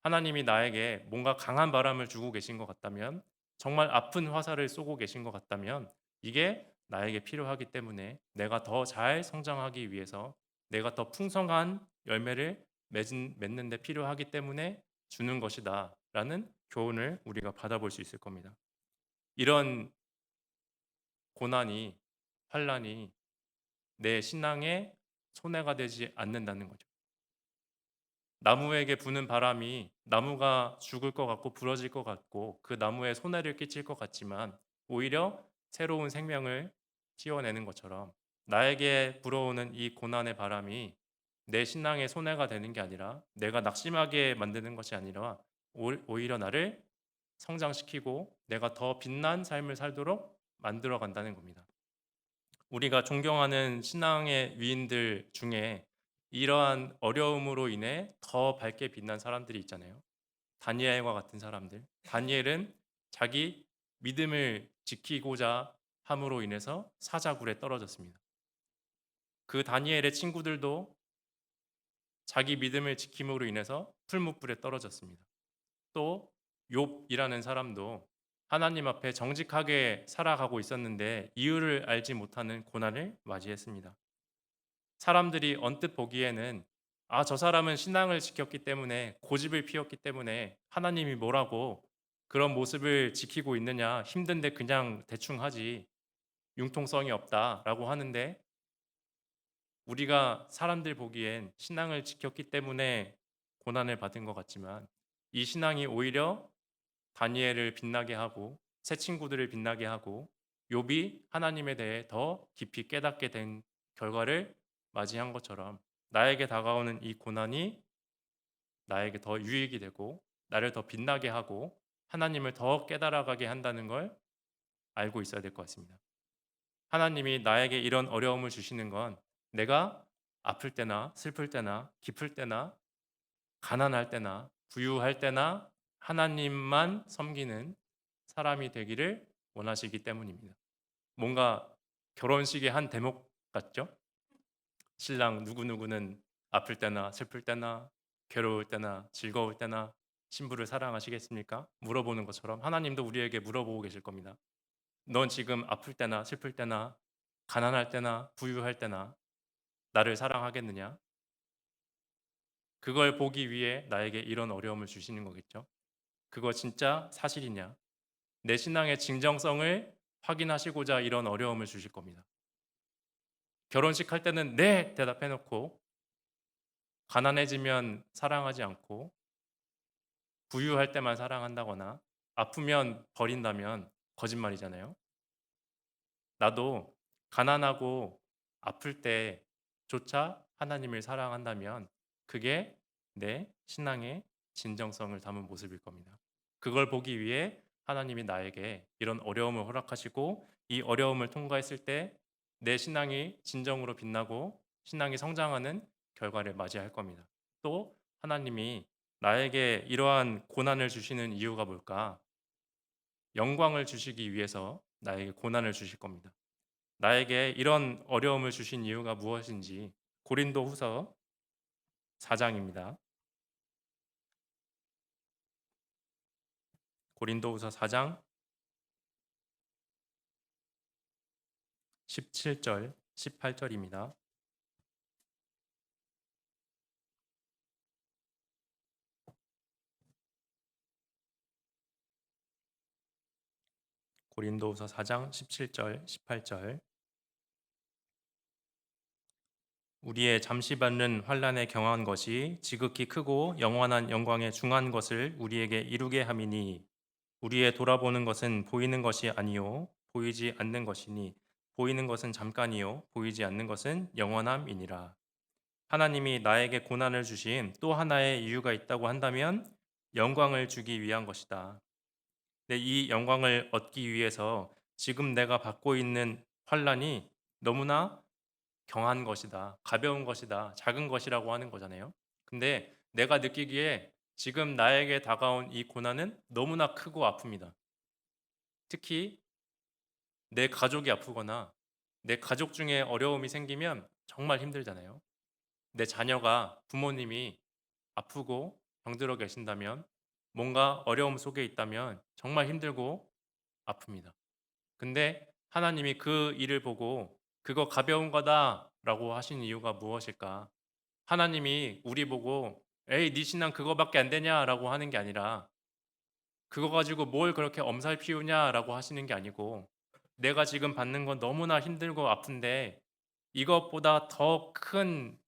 하나님이 나에게 뭔가 강한 바람을 주고 계신 것 같다면 정말 아픈 화살을 쏘고 계신 것 같다면 이게 나에게 필요하기 때문에 내가 더 잘 성장하기 위해서 내가 더 풍성한 열매를 맺는 데 필요하기 때문에 주는 것이다 라는 교훈을 우리가 받아볼 수 있을 겁니다. 이런 고난이, 환란이 내 신앙에 손해가 되지 않는다는 거죠. 나무에게 부는 바람이 나무가 죽을 것 같고 부러질 것 같고 그 나무에 손해를 끼칠 것 같지만 오히려 새로운 생명을 틔워내는 것처럼 나에게 불어오는 이 고난의 바람이 내 신앙에 손해가 되는 게 아니라 내가 낙심하게 만드는 것이 아니라 오히려 나를 성장시키고 내가 더 빛난 삶을 살도록 만들어 간다는 겁니다. 우리가 존경하는 신앙의 위인들 중에 이러한 어려움으로 인해 더 밝게 빛난 사람들이 있잖아요. 다니엘과 같은 사람들. 다니엘은 자기 믿음을 지키고자 함으로 인해서 사자굴에 떨어졌습니다. 그 다니엘의 친구들도 자기 믿음을 지킴으로 인해서 풀무불에 떨어졌습니다. 또 욥이라는 사람도 하나님 앞에 정직하게 살아가고 있었는데 이유를 알지 못하는 고난을 맞이했습니다. 사람들이 언뜻 보기에는 저 사람은 신앙을 지켰기 때문에 고집을 피웠기 때문에 하나님이 뭐라고 그런 모습을 지키고 있느냐 힘든데 그냥 대충 하지 융통성이 없다라고 하는데 우리가 사람들 보기엔 신앙을 지켰기 때문에 고난을 받은 것 같지만 이 신앙이 오히려 다니엘을 빛나게 하고 새 친구들을 빛나게 하고 욥이 하나님에 대해 더 깊이 깨닫게 된 결과를 맞이한 것처럼 나에게 다가오는 이 고난이 나에게 더 유익이 되고 나를 더 빛나게 하고 하나님을 더 깨달아가게 한다는 걸 알고 있어야 될 것 같습니다. 하나님이 나에게 이런 어려움을 주시는 건 내가 아플 때나 슬플 때나 기쁠 때나 가난할 때나 부유할 때나 하나님만 섬기는 사람이 되기를 원하시기 때문입니다. 뭔가 결혼식의 한 대목 같죠? 신랑 누구누구는 아플 때나 슬플 때나 괴로울 때나 즐거울 때나 신부를 사랑하시겠습니까? 물어보는 것처럼 하나님도 우리에게 물어보고 계실 겁니다. 넌 지금 아플 때나 슬플 때나 가난할 때나 부유할 때나 나를 사랑하겠느냐? 그걸 보기 위해 나에게 이런 어려움을 주시는 거겠죠. 그거 진짜 사실이냐? 내 신앙의 진정성을 확인하시고자 이런 어려움을 주실 겁니다. 결혼식 할 때는 네 대답해 놓고 가난해지면 사랑하지 않고 부유할 때만 사랑한다거나 아프면 버린다면 거짓말이잖아요. 나도 가난하고 아플 때조차 하나님을 사랑한다면 그게 내 신앙의 진정성을 담은 모습일 겁니다. 그걸 보기 위해 하나님이 나에게 이런 어려움을 허락하시고 이 어려움을 통과했을 때 내 신앙이 진정으로 빛나고 신앙이 성장하는 결과를 맞이할 겁니다. 또 하나님이 나에게 이러한 고난을 주시는 이유가 뭘까? 영광을 주시기 위해서 나에게 고난을 주실 겁니다. 나에게 이런 어려움을 주신 이유가 무엇인지 고린도후서 4장입니다. 고린도후서 4장 17절, 18절입니다. 고린도후서 4장 17절, 18절. 우리의 잠시 받는 환난에 경한 것이 지극히 크고 영원한 영광에 중한 것을 우리에게 이루게 함이니 우리의 돌아보는 것은 보이는 것이 아니요 보이지 않는 것이니 보이는 것은 잠깐이요 보이지 않는 것은 영원함이니라. 하나님이 나에게 고난을 주신 또 하나의 이유가 있다고 한다면 영광을 주기 위한 것이다. 근데 이 영광을 얻기 위해서 지금 내가 받고 있는 환난이 너무나 경한 것이다. 가벼운 것이다. 작은 것이라고 하는 거잖아요. 근데 내가 느끼기에 지금 나에게 다가온 이 고난은 너무나 크고 아픕니다. 특히 내 가족이 아프거나 내 가족 중에 어려움이 생기면 정말 힘들잖아요. 내 자녀가 부모님이 아프고 병들어 계신다면 뭔가 어려움 속에 있다면 정말 힘들고 아픕니다. 근데 하나님이 그 일을 보고 그거 가벼운 거다라고 하신 이유가 무엇일까? 하나님이 우리 보고 에이 네 신앙 그거밖에 안 되냐라고 하는 게 아니라 그거 가지고 뭘 그렇게 엄살 피우냐라고 하시는 게 아니고 내가 지금 받는 건 너무나 힘들고 아픈데 이것보다 더 큰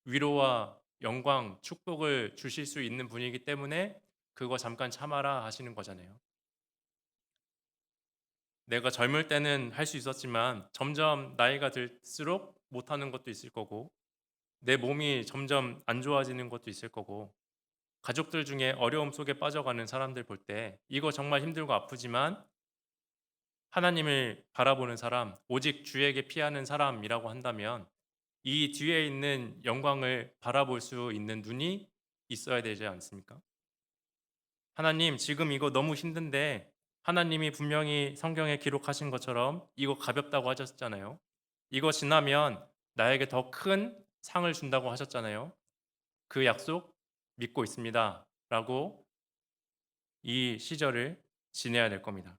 위로와 영광, 축복을 주실 수 있는 분이기 때문에 그거 잠깐 참아라 하시는 거잖아요. 내가 젊을 때는 할 수 있었지만 점점 나이가 들수록 못하는 것도 있을 거고 내 몸이 점점 안 좋아지는 것도 있을 거고 가족들 중에 어려움 속에 빠져가는 사람들 볼 때 이거 정말 힘들고 아프지만 하나님을 바라보는 사람, 오직 주에게 피하는 사람이라고 한다면 이 뒤에 있는 영광을 바라볼 수 있는 눈이 있어야 되지 않습니까? 하나님, 지금 이거 너무 힘든데 하나님이 분명히 성경에 기록하신 것처럼 이거 가볍다고 하셨잖아요. 이거 지나면 나에게 더 큰 상을 준다고 하셨잖아요. 그 약속 믿고 있습니다. 라고 이 시절을 지내야 될 겁니다.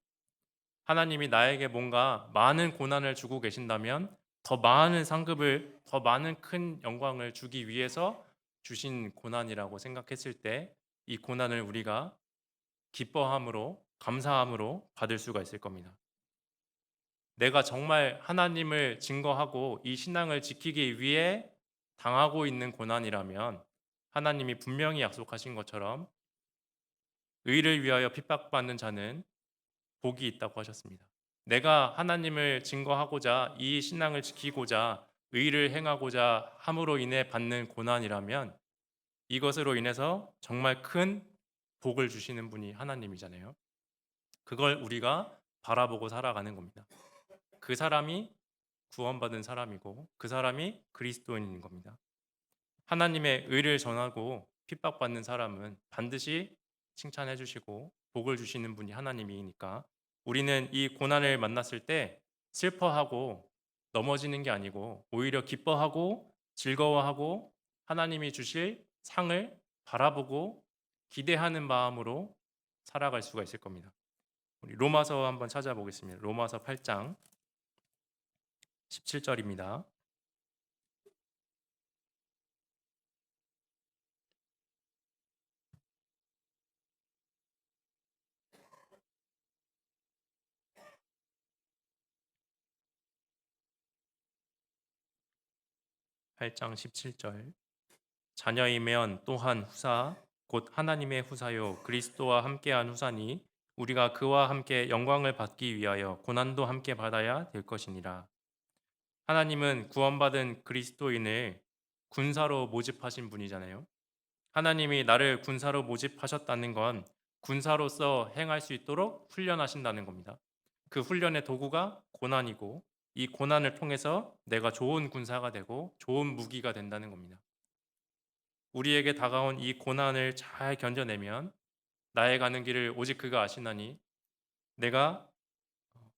하나님이 나에게 뭔가 많은 고난을 주고 계신다면 더 많은 상급을, 더 많은 큰 영광을 주기 위해서 주신 고난이라고 생각했을 때 이 고난을 우리가 기뻐함으로, 감사함으로 받을 수가 있을 겁니다. 내가 정말 하나님을 증거하고 이 신앙을 지키기 위해 당하고 있는 고난이라면 하나님이 분명히 약속하신 것처럼 의를 위하여 핍박받는 자는 복이 있다고 하셨습니다. 내가 하나님을 증거하고자 이 신앙을 지키고자 의를 행하고자 함으로 인해 받는 고난이라면 이것으로 인해서 정말 큰 복을 주시는 분이 하나님이잖아요. 그걸 우리가 바라보고 살아가는 겁니다. 그 사람이 구원받은 사람이고 그 사람이 그리스도인인 겁니다. 하나님의 의를 전하고 핍박받는 사람은 반드시 칭찬해 주시고 복을 주시는 분이 하나님이니까 우리는 이 고난을 만났을 때 슬퍼하고 넘어지는 게 아니고 오히려 기뻐하고 즐거워하고 하나님이 주실 상을 바라보고 기대하는 마음으로 살아갈 수가 있을 겁니다. 우리 로마서 한번 찾아보겠습니다. 로마서 8장 17절입니다. 8장 17절. 자녀이면 또한 후사 곧 하나님의 후사요 그리스도와 함께한 후사니 우리가 그와 함께 영광을 받기 위하여 고난도 함께 받아야 될 것이니라. 하나님은 구원받은 그리스도인을 군사로 모집하신 분이잖아요. 하나님이 나를 군사로 모집하셨다는 건 군사로서 행할 수 있도록 훈련하신다는 겁니다. 그 훈련의 도구가 고난이고 이 고난을 통해서 내가 좋은 군사가 되고 좋은 무기가 된다는 겁니다. 우리에게 다가온 이 고난을 잘 견뎌내면 나의 가는 길을 오직 그가 아시나니 내가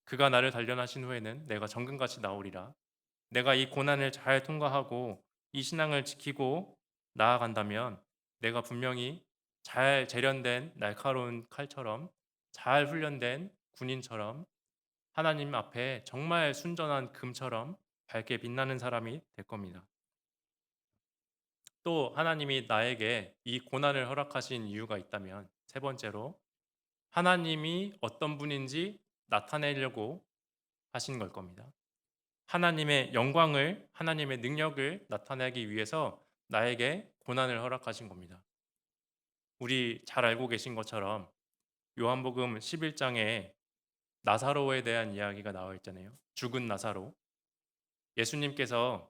그가 나를 단련하신 후에는 내가 정금같이 나오리라. 내가 이 고난을 잘 통과하고 이 신앙을 지키고 나아간다면 내가 분명히 잘 재련된 날카로운 칼처럼 잘 훈련된 군인처럼 하나님 앞에 정말 순전한 금처럼 밝게 빛나는 사람이 될 겁니다. 또 하나님이 나에게 이 고난을 허락하신 이유가 있다면 세 번째로 하나님이 어떤 분인지 나타내려고 하신 걸 겁니다. 하나님의 영광을, 하나님의 능력을 나타내기 위해서 나에게 고난을 허락하신 겁니다. 우리 잘 알고 계신 것처럼 요한복음 11장에 나사로에 대한 이야기가 나와 있잖아요. 죽은 나사로. 예수님께서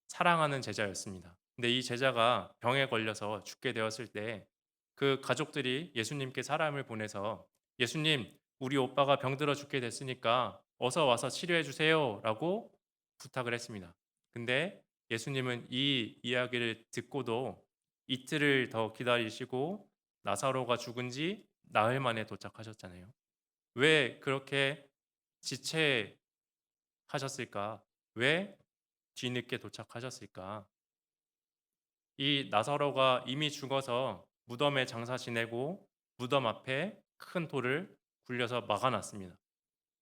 사랑하는 제자였습니다. 근데 이 제자가 병에 걸려서 죽게 되었을 때 그 가족들이 예수님께 사람을 보내서 예수님, 우리 오빠가 병들어 죽게 됐으니까 어서 와서 치료해 주세요라고 부탁을 했습니다. 근데 예수님은 이 이야기를 듣고도 이틀을 더 기다리시고 나사로가 죽은 지 나흘 만에 도착하셨잖아요. 왜 그렇게 지체하셨을까? 왜 뒤늦게 도착하셨을까? 이 나사로가 이미 죽어서 무덤에 장사 지내고 무덤 앞에 큰 돌을 굴려서 막아놨습니다.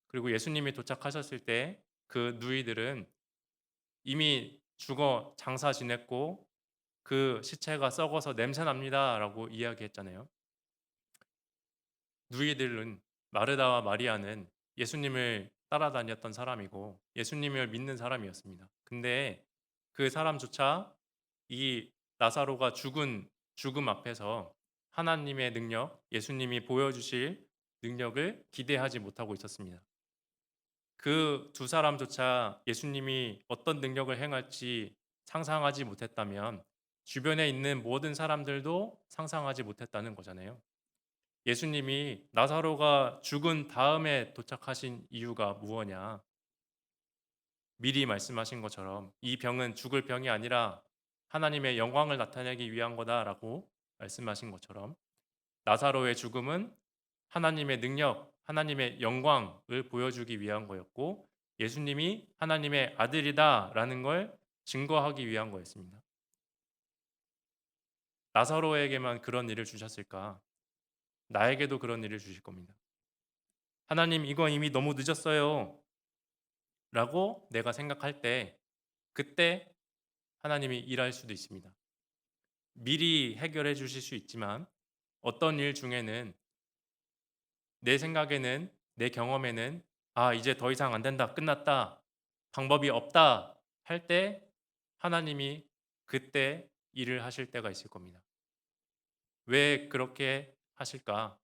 그리고 예수님이 도착하셨을 때 그 누이들은 이미 죽어 장사 지냈고 그 시체가 썩어서 냄새 납니다라고 이야기했잖아요. 누이들은 마르다와 마리아는 예수님을 따라다녔던 사람이고 예수님을 믿는 사람이었습니다. 근데 그 사람조차 이 나사로가 죽은 죽음 앞에서 하나님의 능력, 예수님이 보여주실 능력을 기대하지 못하고 있었습니다. 그 두 사람조차 예수님이 어떤 능력을 행할지 상상하지 못했다면 주변에 있는 모든 사람들도 상상하지 못했다는 거잖아요. 예수님이 나사로가 죽은 다음에 도착하신 이유가 무엇냐? 미리 말씀하신 것처럼 이 병은 죽을 병이 아니라 하나님의 영광을 나타내기 위한 거다라고 말씀하신 것처럼 나사로의 죽음은 하나님의 능력, 하나님의 영광을 보여주기 위한 거였고 예수님이 하나님의 아들이다라는 걸 증거하기 위한 거였습니다. 나사로에게만 그런 일을 주셨을까? 나에게도 그런 일을 주실 겁니다. 하나님, 이거 이미 너무 늦었어요. 라고 내가 생각할 때, 그때 하나님이 일할 수도 있습니다. 미리 해결해 주실 수 있지만, 어떤 일 중에는 내 생각에는, 내 경험에는, 아, 이제 더 이상 안 된다, 끝났다, 방법이 없다 할 때, 하나님이 그때 일을 하실 때가 있을 겁니다. 왜 그렇게 하실까?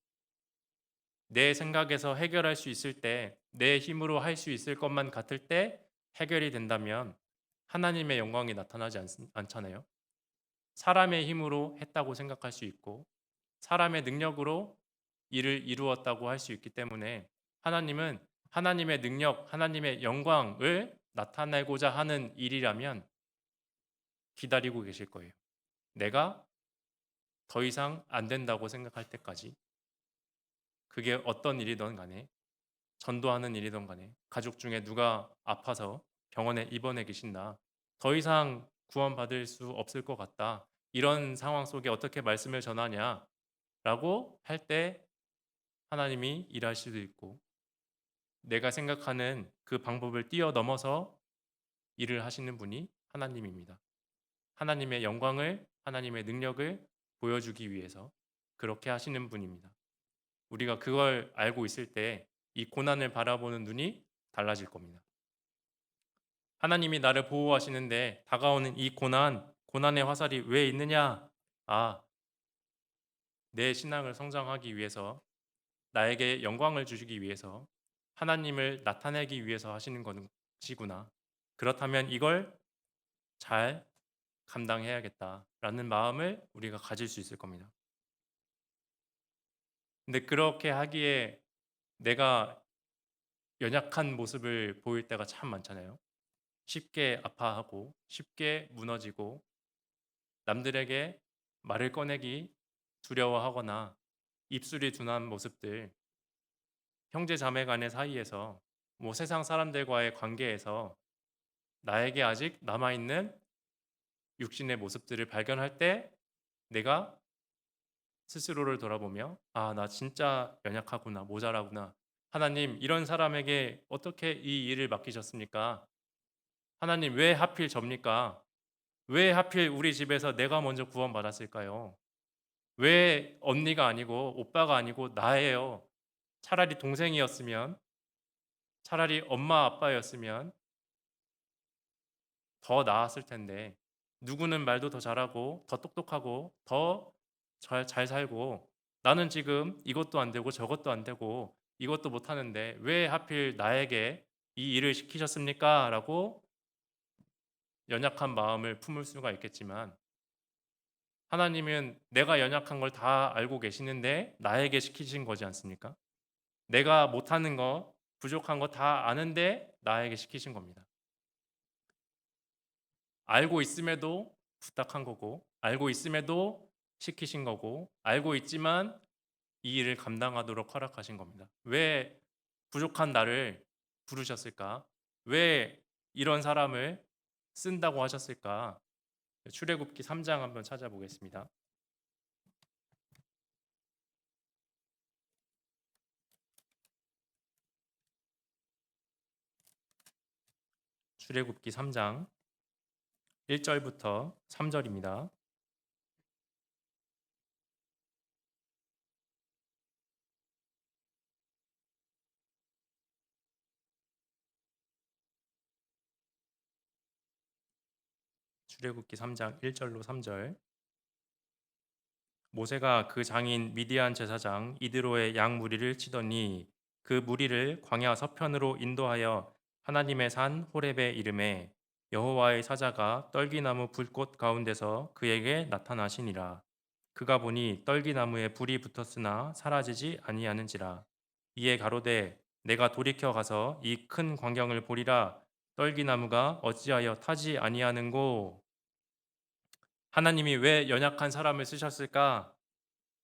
내 생각에서 해결할 수 있을 때, 내 힘으로 할 수 있을 것만 같을 때 해결이 된다면 하나님의 영광이 나타나지 않잖아요. 사람의 힘으로 했다고 생각할 수 있고 사람의 능력으로 일을 이루었다고 할 수 있기 때문에 하나님은 하나님의 능력, 하나님의 영광을 나타내고자 하는 일이라면 기다리고 계실 거예요. 내가 더 이상 안 된다고 생각할 때까지 그게 어떤 일이든 간에 전도하는 일이든 간에 가족 중에 누가 아파서 병원에 입원해 계신다. 더 이상 구원받을 수 없을 것 같다. 이런 상황 속에 어떻게 말씀을 전하냐? 라고 할 때 하나님이 일할 수도 있고 내가 생각하는 그 방법을 뛰어넘어서 일을 하시는 분이 하나님입니다. 하나님의 영광을, 하나님의 능력을 보여주기 위해서 그렇게 하시는 분입니다. 우리가 그걸 알고 있을 때 이 고난을 바라보는 눈이 달라질 겁니다. 하나님이 나를 보호하시는데 다가오는 이 고난의 화살이 왜 있느냐? 아, 내 신앙을 성장하기 위해서, 나에게 영광을 주시기 위해서, 하나님을 나타내기 위해서 하시는 것이구나. 그렇다면 이걸 잘 감당해야겠다라는 마음을 우리가 가질 수 있을 겁니다. 근데 그렇게 하기에 내가 연약한 모습을 보일 때가 참 많잖아요. 쉽게 아파하고 쉽게 무너지고 남들에게 말을 꺼내기 두려워하거나 입술이 둔한 모습들, 형제 자매 간의 사이에서 세상 사람들과의 관계에서 나에게 아직 남아있는 육신의 모습들을 발견할 때 내가 스스로를 돌아보며 아, 나 진짜 연약하구나, 모자라구나. 하나님, 이런 사람에게 어떻게 이 일을 맡기셨습니까? 하나님, 왜 하필 접니까? 왜 하필 우리 집에서 내가 먼저 구원받았을까요? 왜 언니가 아니고 오빠가 아니고 나예요? 차라리 동생이었으면, 차라리 엄마 아빠였으면 더 나았을 텐데 누구는 말도 더 잘하고 더 똑똑하고 더 잘 살고 나는 지금 이것도 안 되고 저것도 안 되고 이것도 못 하는데 왜 하필 나에게 이 일을 시키셨습니까? 라고 연약한 마음을 품을 수가 있겠지만 하나님은 내가 연약한 걸 다 알고 계시는데 나에게 시키신 거지 않습니까? 내가 못하는 거, 부족한 거 다 아는데 나에게 시키신 겁니다. 알고 있음에도 부탁한 거고, 알고 있음에도 시키신 거고, 알고 있지만 이 일을 감당하도록 허락하신 겁니다. 왜 부족한 나를 부르셨을까? 왜 이런 사람을 쓴다고 하셨을까? 출애굽기 3장 한번 찾아보겠습니다. 출애굽기 3장 1절부터 3절입니다. 출애굽기 3장 1절로 3절. 모세가 그 장인 미디안 제사장 이드로의 양 무리를 치더니 그 무리를 광야 서편으로 인도하여 하나님의 산 호렙에 이르매 여호와의 사자가 떨기나무 불꽃 가운데서 그에게 나타나시니라. 그가 보니 떨기나무에 불이 붙었으나 사라지지 아니하는지라. 이에 가로되 내가 돌이켜 가서 이 큰 광경을 보리라. 떨기나무가 어찌하여 타지 아니하는고. 하나님이 왜 연약한 사람을 쓰셨을까?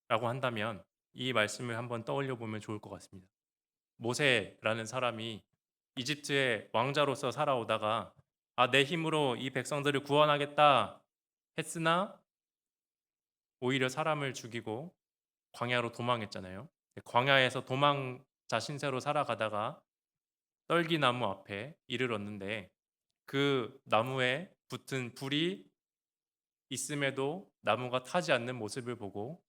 라고 한다면 이 말씀을 한번 떠올려 보면 좋을 것 같습니다. 모세라는 사람이 이집트의 왕자로서 살아오다가 내 힘으로 이 백성들을 구원하겠다 했으나 오히려 사람을 죽이고 광야로 도망했잖아요. 광야에서 도망자 신세로 살아가다가 떨기나무 앞에 이르렀는데 그 나무에 붙은 불이 있음에도 나무가 타지 않는 모습을 보고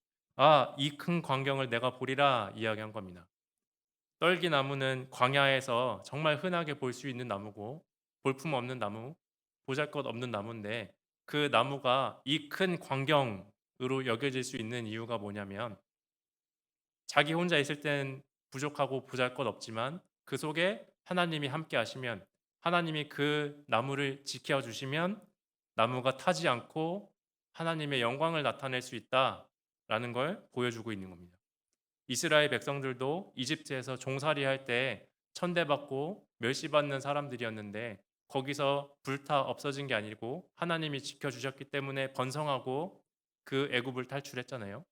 이 큰 광경을 내가 보리라 이야기한 겁니다. 떨기나무는 광야에서 정말 흔하게 볼 수 있는 나무고 볼품없는 나무, 보잘것없는 나무인데 그 나무가 이 큰 광경으로 여겨질 수 있는 이유가 뭐냐면 자기 혼자 있을 땐 부족하고 보잘것없지만 그 속에 하나님이 함께 하시면 하나님이 그 나무를 지켜주시면 나무가 타지 않고 하나님의 영광을 나타낼 수 있다라는 걸 보여주고 있는 겁니다. 이스라엘 백성들도 이집트에서 종살이할 때 천대받고 멸시받는 사람들이었는데 거기서 불타 없어진 게 아니고 하나님이 지켜주셨기 때문에 번성하고 그 애굽을 탈출했잖아요.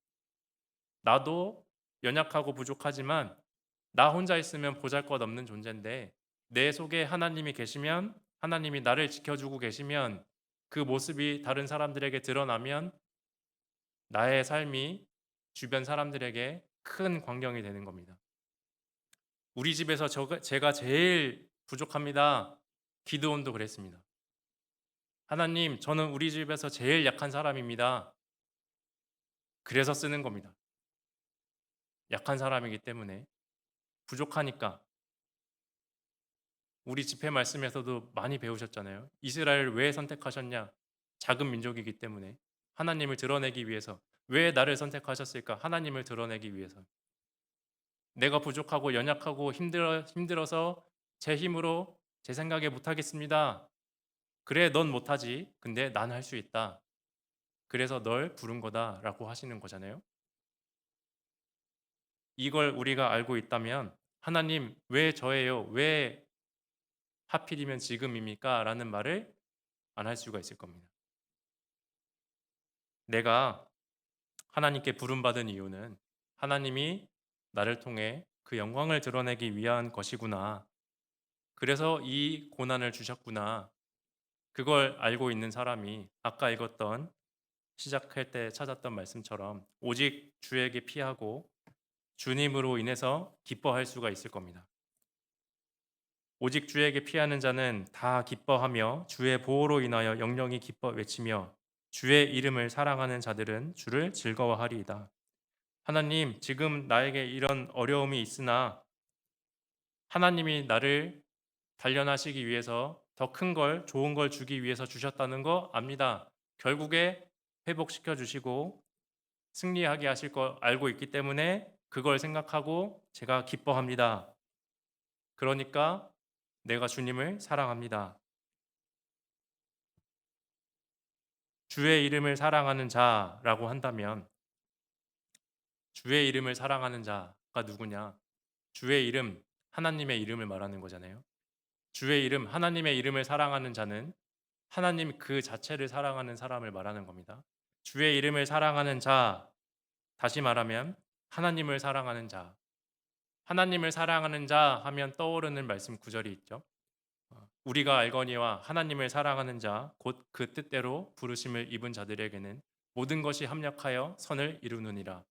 나도 연약하고 부족하지만 나 혼자 있으면 보잘것없는 존재인데 내 속에 하나님이 계시면 하나님이 나를 지켜주고 계시면 그 모습이 다른 사람들에게 드러나면 나의 삶이 주변 사람들에게 큰 광경이 되는 겁니다. 우리 집에서 제가 제일 부족합니다. 기드온도 그랬습니다. 하나님, 저는 우리 집에서 제일 약한 사람입니다. 그래서 쓰는 겁니다. 약한 사람이기 때문에 부족하니까. 우리 집회 말씀에서도 많이 배우셨잖아요. 이스라엘을 왜 선택하셨냐? 작은 민족이기 때문에 하나님을 드러내기 위해서. 왜 나를 선택하셨을까? 하나님을 드러내기 위해서. 내가 부족하고 연약하고 힘들어서 제 힘으로 제 생각에 못하겠습니다. 그래, 넌 못하지. 근데 난 할 수 있다. 그래서 널 부른 거다라고 하시는 거잖아요. 이걸 우리가 알고 있다면 하나님 왜 저예요? 왜 하필이면 지금입니까? 라는 말을 안 할 수가 있을 겁니다. 내가 하나님께 부름받은 이유는 하나님이 나를 통해 그 영광을 드러내기 위한 것이구나. 그래서 이 고난을 주셨구나. 그걸 알고 있는 사람이 아까 읽었던 시작할 때 찾았던 말씀처럼 오직 주에게 피하고 주님으로 인해서 기뻐할 수가 있을 겁니다. 오직 주에게 피하는 자는 다 기뻐하며 주의 보호로 인하여 영영이 기뻐 외치며 주의 이름을 사랑하는 자들은 주를 즐거워하리이다. 하나님, 지금 나에게 이런 어려움이 있으나 하나님이 나를 단련하시기 위해서 더 큰 걸, 좋은 걸 주기 위해서 주셨다는 거 압니다. 결국에 회복시켜 주시고 승리하게 하실 거 알고 있기 때문에 그걸 생각하고 제가 기뻐합니다. 그러니까 내가 주님을 사랑합니다. 주의 이름을 사랑하는 자라고 한다면 주의 이름을 사랑하는 자가 누구냐? 주의 이름, 하나님의 이름을 말하는 거잖아요. 주의 이름, 하나님의 이름을 사랑하는 자는 하나님 그 자체를 사랑하는 사람을 말하는 겁니다. 주의 이름을 사랑하는 자, 다시 말하면 하나님을 사랑하는 자. 하나님을 사랑하는 자 하면 떠오르는 말씀 구절이 있죠. 우리가 알거니와 하나님을 사랑하는 자, 곧 그 뜻대로 부르심을 입은 자들에게는 모든 것이 합력하여 선을 이루느니라.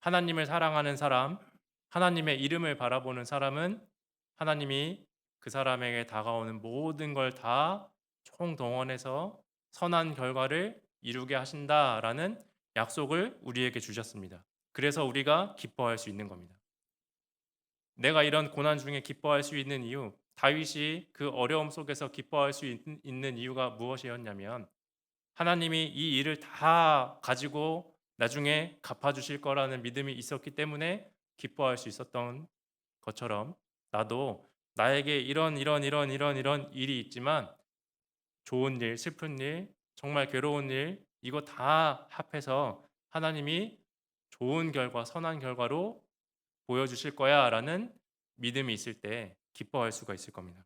하나님을 사랑하는 사람, 하나님의 이름을 바라보는 사람은 하나님이 그 사람에게 다가오는 모든 걸 다 총동원해서 선한 결과를 이루게 하신다라는 약속을 우리에게 주셨습니다. 그래서 우리가 기뻐할 수 있는 겁니다. 내가 이런 고난 중에 기뻐할 수 있는 이유, 다윗이 그 어려움 속에서 기뻐할 수 있는 이유가 무엇이었냐면 하나님이 이 일을 다 가지고 나중에 갚아주실 거라는 믿음이 있었기 때문에 기뻐할 수 있었던 것처럼, 나도 나에게 이런 일이 있지만, 좋은 일, 슬픈 일, 정말 괴로운 일, 이거 다 합해서 하나님이 좋은 결과, 선한 결과로 보여주실 거야 라는 믿음이 있을 때 기뻐할 수가 있을 겁니다.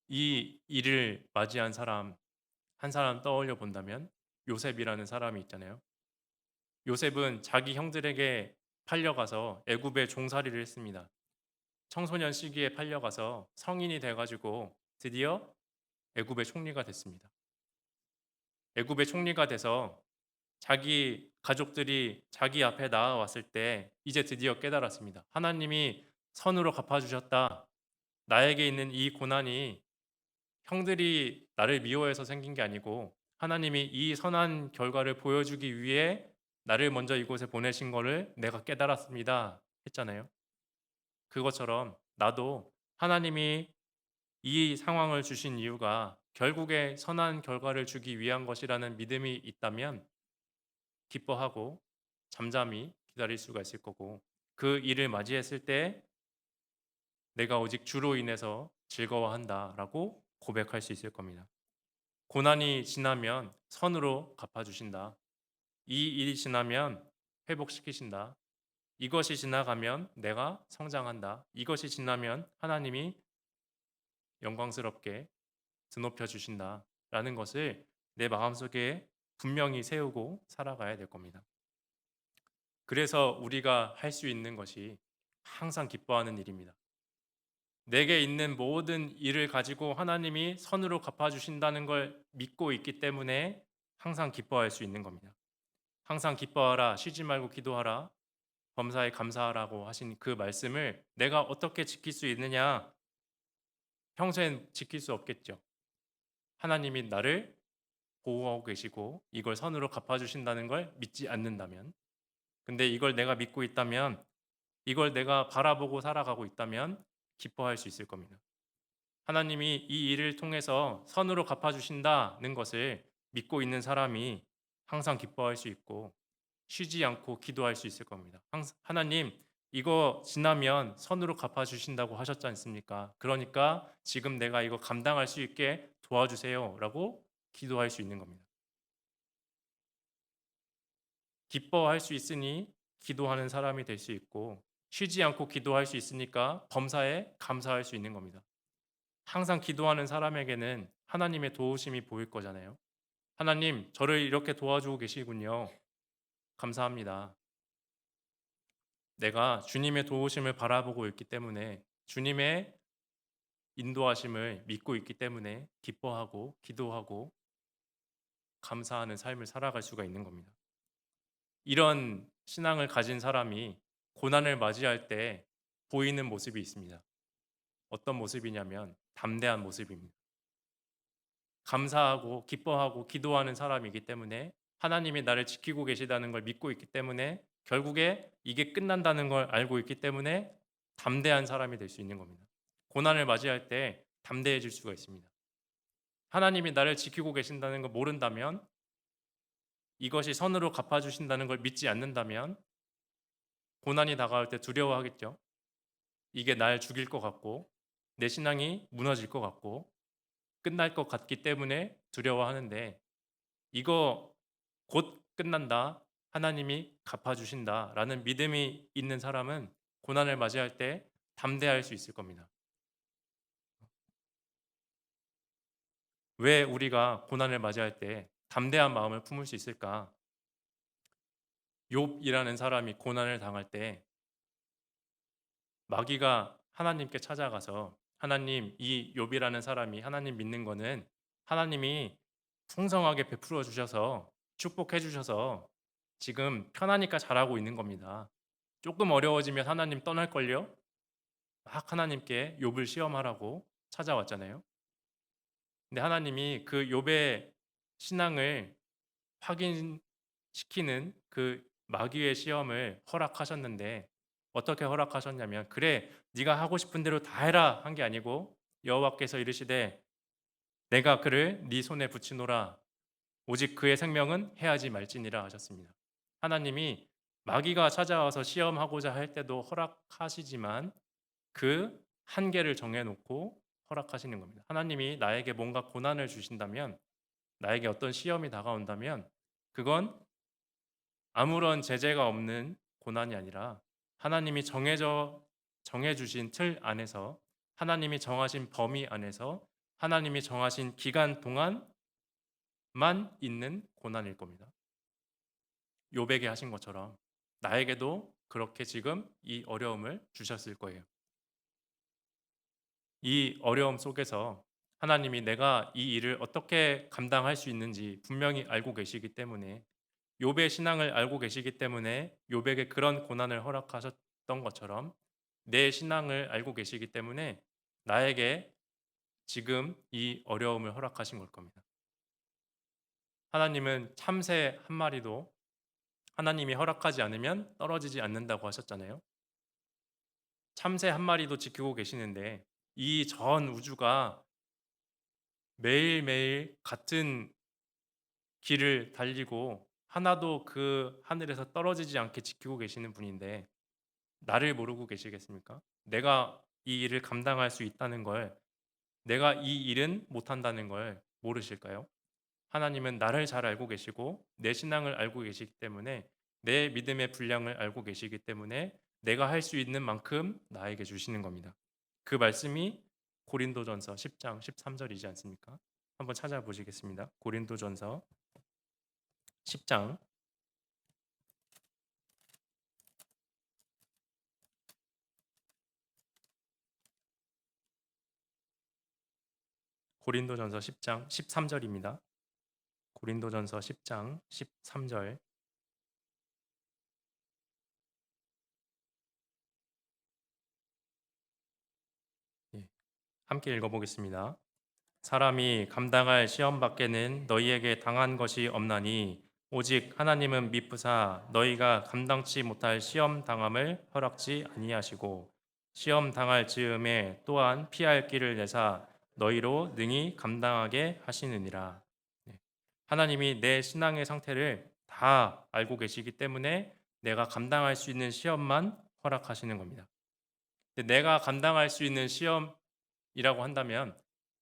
이 일을 맞이한 사람, 한 사람 떠올려 본다면 요셉이라는 사람이 있잖아요. 요셉은 자기 형들에게 팔려가서 애굽에 종살이를 했습니다. 청소년 시기에 팔려가서 성인이 돼가지고 드디어 애굽의 총리가 됐습니다. 애굽의 총리가 돼서 자기 가족들이 자기 앞에 나아왔을 때 이제 드디어 깨달았습니다. 하나님이 선으로 갚아주셨다. 나에게 있는 이 고난이 형들이 나를 미워해서 생긴 게 아니고 하나님이 이 선한 결과를 보여주기 위해 나를 먼저 이곳에 보내신 거를 내가 깨달았습니다. 했잖아요. 그것처럼 나도 하나님이 이 상황을 주신 이유가 결국에 선한 결과를 주기 위한 것이라는 믿음이 있다면 기뻐하고 잠잠히 기다릴 수가 있을 거고, 그 일을 맞이했을 때 내가 오직 주로 인해서 즐거워한다라고 고백할 수 있을 겁니다. 고난이 지나면 선으로 갚아주신다. 이 일이 지나면 회복시키신다. 이것이 지나가면 내가 성장한다. 이것이 지나면 하나님이 영광스럽게 드높여 주신다. 라는 것을 내 마음속에 분명히 세우고 살아가야 될 겁니다. 그래서 우리가 할 수 있는 것이 항상 기뻐하는 일입니다. 내게 있는 모든 일을 가지고 하나님이 선으로 갚아주신다는 걸 믿고 있기 때문에 항상 기뻐할 수 있는 겁니다. 항상 기뻐하라, 쉬지 말고 기도하라, 범사에 감사하라고 하신 그 말씀을 내가 어떻게 지킬 수 있느냐? 평소엔 지킬 수 없겠죠. 하나님이 나를 보호하고 계시고 이걸 선으로 갚아주신다는 걸 믿지 않는다면, 근데 이걸 내가 믿고 있다면, 이걸 내가 바라보고 살아가고 있다면 기뻐할 수 있을 겁니다. 하나님이 이 일을 통해서 선으로 갚아주신다는 것을 믿고 있는 사람이 항상 기뻐할 수 있고 쉬지 않고 기도할 수 있을 겁니다. 하나님, 이거 지나면 선으로 갚아주신다고 하셨지 않습니까? 그러니까 지금 내가 이거 감당할 수 있게 도와주세요 라고 기도할 수 있는 겁니다. 기뻐할 수 있으니 기도하는 사람이 될 수 있고, 쉬지 않고 기도할 수 있으니까 범사에 감사할 수 있는 겁니다. 항상 기도하는 사람에게는 하나님의 도우심이 보일 거잖아요. 하나님, 저를 이렇게 도와주고 계시군요. 감사합니다. 내가 주님의 도우심을 바라보고 있기 때문에, 주님의 인도하심을 믿고 있기 때문에 기뻐하고 기도하고 감사하는 삶을 살아갈 수가 있는 겁니다. 이런 신앙을 가진 사람이 고난을 맞이할 때 보이는 모습이 있습니다. 어떤 모습이냐면 담대한 모습입니다. 감사하고 기뻐하고 기도하는 사람이기 때문에, 하나님이 나를 지키고 계시다는 걸 믿고 있기 때문에, 결국에 이게 끝난다는 걸 알고 있기 때문에 담대한 사람이 될 수 있는 겁니다. 고난을 맞이할 때 담대해질 수가 있습니다. 하나님이 나를 지키고 계신다는 걸 모른다면, 이것이 선으로 갚아주신다는 걸 믿지 않는다면 고난이 다가올 때 두려워하겠죠. 이게 날 죽일 것 같고 내 신앙이 무너질 것 같고 끝날 것 같기 때문에 두려워하는데, 이거 곧 끝난다, 하나님이 갚아주신다라는 믿음이 있는 사람은 고난을 맞이할 때 담대할 수 있을 겁니다. 왜 우리가 고난을 맞이할 때 담대한 마음을 품을 수 있을까? 욥이라는 사람이 고난을 당할 때 마귀가 하나님께 찾아가서, 하나님, 이 욥이라는 사람이 하나님 믿는 거는 하나님이 풍성하게 베풀어 주셔서 축복해 주셔서 지금 편하니까 잘하고 있는 겁니다. 조금 어려워지면 하나님 떠날걸요? 막 하나님께 욥을 시험하라고 찾아왔잖아요. 근데 하나님이 그 욥의 신앙을 확인시키는 그 마귀의 시험을 허락하셨는데, 어떻게 허락하셨냐면, 그래 네가 하고 싶은 대로 다 해라 한 게 아니고 여호와께서 이르시되 내가 그를 네 손에 붙이노라. 오직 그의 생명은 해하지 말지니라 하셨습니다. 하나님이 마귀가 찾아와서 시험하고자 할 때도 허락하시지만 그 한계를 정해놓고 허락하시는 겁니다. 하나님이 나에게 뭔가 고난을 주신다면, 나에게 어떤 시험이 다가온다면 그건 아무런 제재가 없는 고난이 아니라 하나님이 정해주신 틀 안에서, 하나님이 정하신 범위 안에서, 하나님이 정하신 기간 동안만 있는 고난일 겁니다. 욥에게 하신 것처럼 나에게도 그렇게 지금 이 어려움을 주셨을 거예요. 이 어려움 속에서 하나님이 내가 이 일을 어떻게 감당할 수 있는지 분명히 알고 계시기 때문에, 욥의 신앙을 알고 계시기 때문에 욥에게 그런 고난을 허락하셨던 것처럼 내 신앙을 알고 계시기 때문에 나에게 지금 이 어려움을 허락하신 걸 겁니다. 하나님은 참새 한 마리도 하나님이 허락하지 않으면 떨어지지 않는다고 하셨잖아요. 참새 한 마리도 지키고 계시는데 이 전 우주가 매일매일 같은 길을 달리고 하나도 그 하늘에서 떨어지지 않게 지키고 계시는 분인데 나를 모르고 계시겠습니까? 내가 이 일을 감당할 수 있다는 걸, 내가 이 일은 못한다는 걸 모르실까요? 하나님은 나를 잘 알고 계시고 내 신앙을 알고 계시기 때문에, 내 믿음의 분량을 알고 계시기 때문에 내가 할 수 있는 만큼 나에게 주시는 겁니다. 그 말씀이 고린도전서 10장 13절이지 않습니까? 한번 찾아보시겠습니다. 고린도전서 10장, 고린도전서 10장 13절입니다. 고린도전서 10장 13절. 예, 함께 읽어보겠습니다. 사람이 감당할 시험 밖에는 너희에게 당한 것이 없나니 오직 하나님은 미쁘사 너희가 감당치 못할 시험 당함을 허락지 아니하시고 시험 당할 즈음에 또한 피할 길을 내사 너희로 능히 감당하게 하시느니라. 네. 하나님이 내 신앙의 상태를 다 알고 계시기 때문에 내가 감당할 수 있는 시험만 허락하시는 겁니다. 근데 내가 감당할 수 있는 시험이라고 한다면,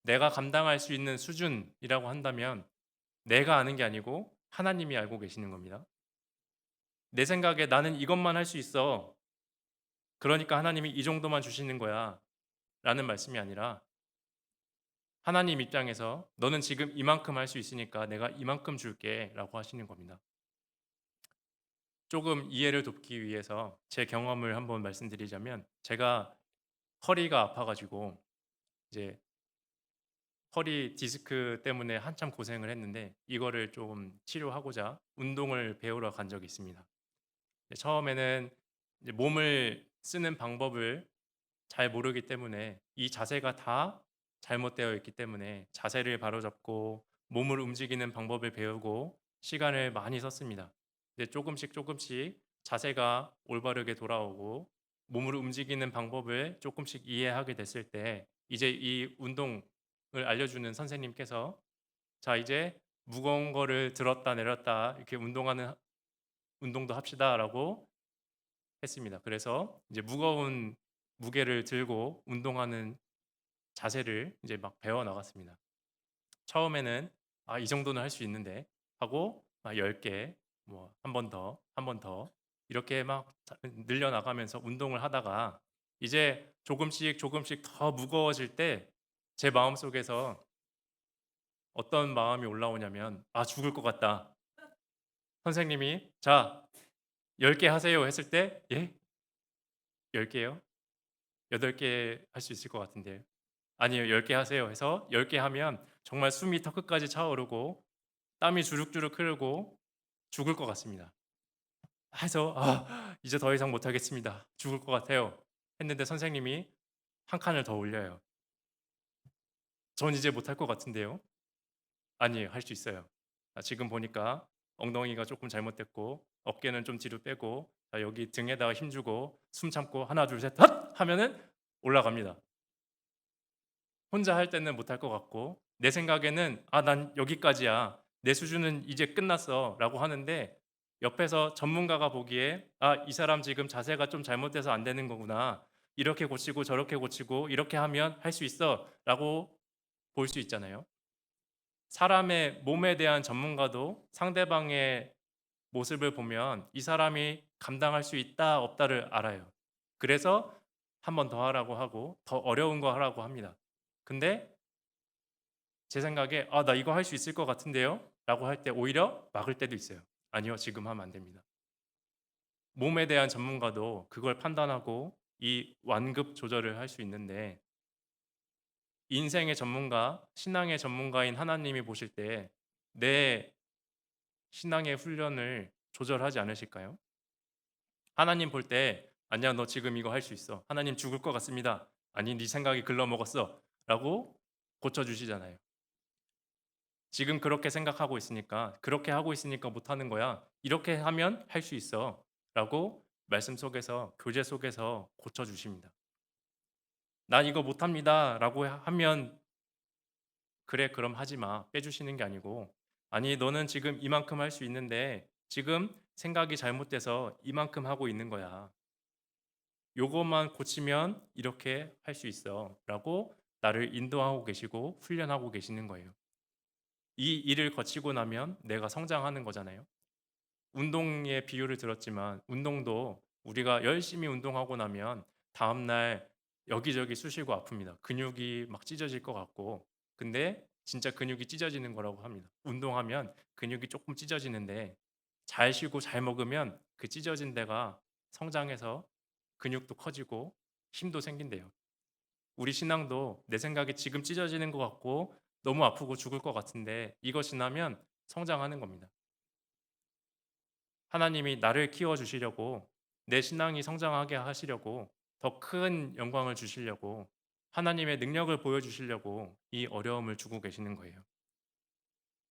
내가 감당할 수 있는 수준이라고 한다면 내가 아는 게 아니고 하나님이 알고 계시는 겁니다. 내 생각에 나는 이것만 할 수 있어, 그러니까 하나님이 이 정도만 주시는 거야 라는 말씀이 아니라, 하나님 입장에서 너는 지금 이만큼 할 수 있으니까 내가 이만큼 줄게 라고 하시는 겁니다. 조금 이해를 돕기 위해서 제 경험을 한번 말씀드리자면, 제가 허리가 아파가지고 이제 허리 디스크 때문에 한참 고생을 했는데 이거를 좀 치료하고자 운동을 배우러 간 적이 있습니다. 처음에는 이제 몸을 쓰는 방법을 잘 모르기 때문에, 이 자세가 다 잘못되어 있기 때문에 자세를 바로잡고 몸을 움직이는 방법을 배우고 시간을 많이 썼습니다. 근데 조금씩 조금씩 자세가 올바르게 돌아오고 몸을 움직이는 방법을 조금씩 이해하게 됐을 때, 이제 이 운동을 알려주는 선생님께서 자 이제 무거운 거를 들었다 내렸다 이렇게 운동하는 운동도 합시다라고 했습니다. 그래서 이제 무거운 무게를 들고 운동하는 자세를 이제 막 배워 나갔습니다. 처음에는 이 정도는 할 수 있는데 하고 막 10개, 뭐 한 번 더, 한 번 더 이렇게 막 늘려 나가면서 운동을 하다가 이제 조금씩 조금씩 더 무거워질 때 제 마음속에서 어떤 마음이 올라오냐면 죽을 것 같다. 선생님이 자 10개 하세요 했을 때 예? 10개요? 8개 할 수 있을 것 같은데 아니요 10개 하세요 해서 10개 하면 정말 숨이 턱끝까지 차오르고 땀이 주룩주룩 흐르고 죽을 것 같습니다. 해서 이제 더 이상 못하겠습니다. 죽을 것 같아요. 했는데 선생님이 한 칸을 더 올려요. 전 이제 못할 것 같은데요. 아니에요. 할 수 있어요. 지금 보니까 엉덩이가 조금 잘못됐고 어깨는 좀 뒤로 빼고 여기 등에다가 힘주고 숨 참고 하나 둘 셋 헛! 하면은 올라갑니다. 혼자 할 때는 못할 것 같고 내 생각에는 '아 난 여기까지야. 내 수준은 이제 끝났어.'라고 하는데 옆에서 전문가가 보기에 '아 이 사람 지금 자세가 좀 잘못돼서 안 되는 거구나. 이렇게 고치고 저렇게 고치고 이렇게 하면 할 수 있어.'라고 볼 수 있잖아요. 사람의 몸에 대한 전문가도 상대방의 모습을 보면 이 사람이 감당할 수 있다 없다를 알아요. 그래서 한 번 더 하라고 하고 더 어려운 거 하라고 합니다. 근데 제 생각에 "아 나 이거 할 수 있을 것 같은데요." 라고 할 때 오히려 막을 때도 있어요. "아니요. 지금 하면 안 됩니다." 몸에 대한 전문가도 그걸 판단하고 이 완급 조절을 할 수 있는데 인생의 전문가, 신앙의 전문가인 하나님이 보실 때 내 신앙의 훈련을 조절하지 않으실까요? 하나님 볼 때 "아니야. 너 지금 이거 할 수 있어. 하나님 죽을 것 같습니다." "아니 네 생각이 글러먹었어." 라고 고쳐 주시잖아요. "지금 그렇게 생각하고 있으니까 그렇게 하고 있으니까 못하는 거야. 이렇게 하면 할 수 있어." 라고 말씀 속에서 교제 속에서 고쳐 주십니다. "난 이거 못합니다." 라고 하면 "그래 그럼 하지 마." 빼주시는 게 아니고 "아니 너는 지금 이만큼 할 수 있는데 지금 생각이 잘못돼서 이만큼 하고 있는 거야. 요것만 고치면 이렇게 할 수 있어."라고 나를 인도하고 계시고 훈련하고 계시는 거예요. 이 일을 거치고 나면 내가 성장하는 거잖아요. 운동의 비유를 들었지만 운동도 우리가 열심히 운동하고 나면 다음날 여기저기 쑤시고 아픕니다. 근육이 막 찢어질 것 같고. 근데 진짜 근육이 찢어지는 거라고 합니다. 운동하면 근육이 조금 찢어지는데 잘 쉬고 잘 먹으면 그 찢어진 데가 성장해서 근육도 커지고 힘도 생긴대요. 우리 신앙도 내 생각에 지금 찢어지는 것 같고 너무 아프고 죽을 것 같은데 이거 지나면 성장하는 겁니다. 하나님이 나를 키워 주시려고 내 신앙이 성장하게 하시려고 더 큰 영광을 주시려고 하나님의 능력을 보여 주시려고 이 어려움을 주고 계시는 거예요.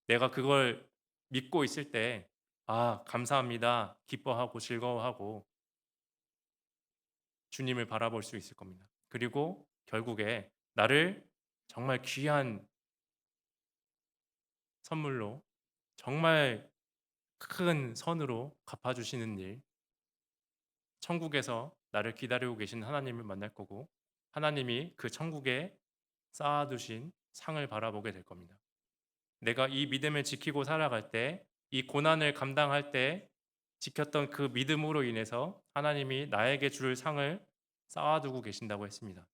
내가 그걸 믿고 있을 때 '아 감사합니다.' 기뻐하고 즐거워하고 주님을 바라볼 수 있을 겁니다. 그리고 결국에 나를 정말 귀한 선물로 정말 큰 선으로 갚아 주시는 일 천국에서 나를 기다리고 계신 하나님을 만날 거고 하나님이 그 천국에 쌓아 두신 상을 바라보게 될 겁니다. 내가 이 믿음을 지키고 살아갈 때 이 고난을 감당할 때 지켰던 그 믿음으로 인해서 하나님이 나에게 줄 상을 쌓아 두고 계신다고 했습니다.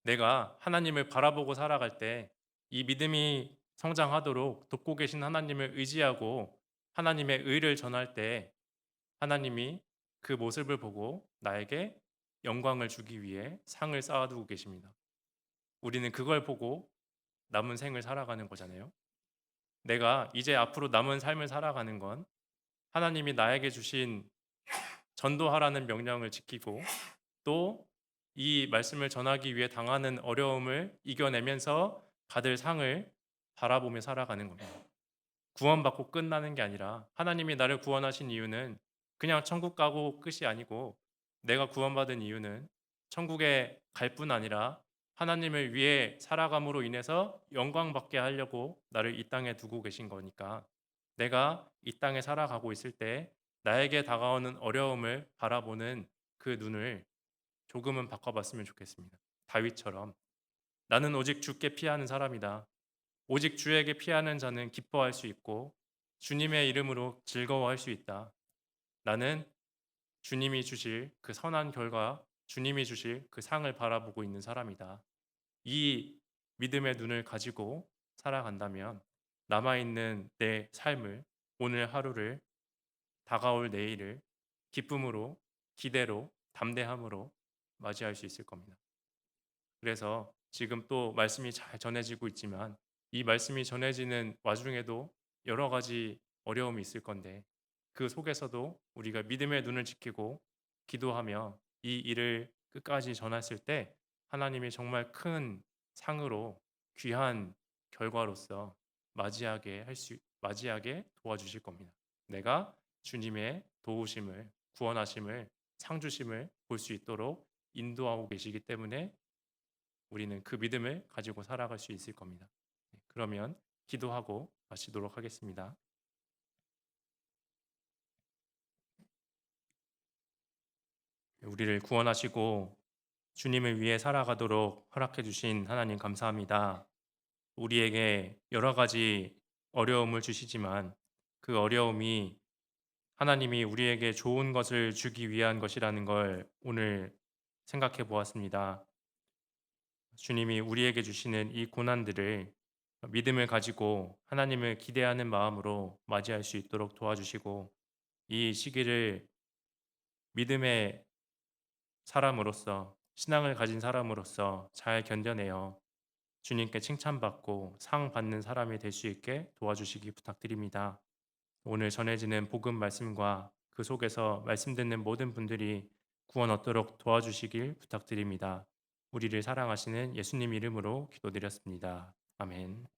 내가 하나님을 바라보고 살아갈 때 이 믿음이 성장하도록 돕고 계신 하나님을 의지하고 하나님의 의를 전할 때 하나님이 그 모습을 보고 나에게 영광을 주기 위해 상을 쌓아두고 계십니다. 우리는 그걸 보고 남은 생을 살아가는 거잖아요. 내가 이제 앞으로 남은 삶을 살아가는 건 하나님이 나에게 주신 전도하라는 명령을 지키고 또 이 말씀을 전하기 위해 당하는 어려움을 이겨내면서 받을 상을 바라보며 살아가는 겁니다. 구원받고 끝나는 게 아니라 하나님이 나를 구원하신 이유는 그냥 천국 가고 끝이 아니고 내가 구원받은 이유는 천국에 갈 뿐 아니라 하나님을 위해 살아감으로 인해서 영광 받게 하려고 나를 이 땅에 두고 계신 거니까 내가 이 땅에 살아가고 있을 때 나에게 다가오는 어려움을 바라보는 그 눈을 조금은 바꿔봤으면 좋겠습니다. 다윗처럼 나는 오직 주께 피하는 사람이다. 오직 주에게 피하는 자는 기뻐할 수 있고 주님의 이름으로 즐거워할 수 있다. 나는 주님이 주실 그 선한 결과, 주님이 주실 그 상을 바라보고 있는 사람이다. 이 믿음의 눈을 가지고 살아간다면 남아있는 내 삶을, 오늘 하루를, 다가올 내일을 기쁨으로, 기대로, 담대함으로 맞이할 수 있을 겁니다. 그래서 지금 또 말씀이 잘 전해지고 있지만 이 말씀이 전해지는 와중에도 여러 가지 어려움이 있을 건데 그 속에서도 우리가 믿음의 눈을 지키고 기도하며 이 일을 끝까지 전했을 때 하나님이 정말 큰 상으로 귀한 결과로서 맞이하게 도와주실 겁니다. 내가 주님의 도우심을 구원하심을 상 주심을 볼 수 있도록 인도하고 계시기 때문에 우리는 그 믿음을 가지고 살아갈 수 있을 겁니다. 네, 그러면 기도하고 마치도록 하겠습니다. 우리를 구원하시고 주님을 위해 살아가도록 허락해 주신 하나님 감사합니다. 우리에게 여러 가지 어려움을 주시지만 그 어려움이 하나님이 우리에게 좋은 것을 주기 위한 것이라는 걸 오늘 생각해 보았습니다. 주님이 우리에게 주시는 이 고난들을 믿음을 가지고 하나님을 기대하는 마음으로 맞이할 수 있도록 도와주시고 이 시기를 믿음의 사람으로서 신앙을 가진 사람으로서 잘 견뎌내어 주님께 칭찬받고 상 받는 사람이 될 수 있게 도와주시기 부탁드립니다. 오늘 전해지는 복음 말씀과 그 속에서 말씀 듣는 모든 분들이 구원 얻도록 도와주시길 부탁드립니다. 우리를 사랑하시는 예수님 이름으로 기도드렸습니다. 아멘.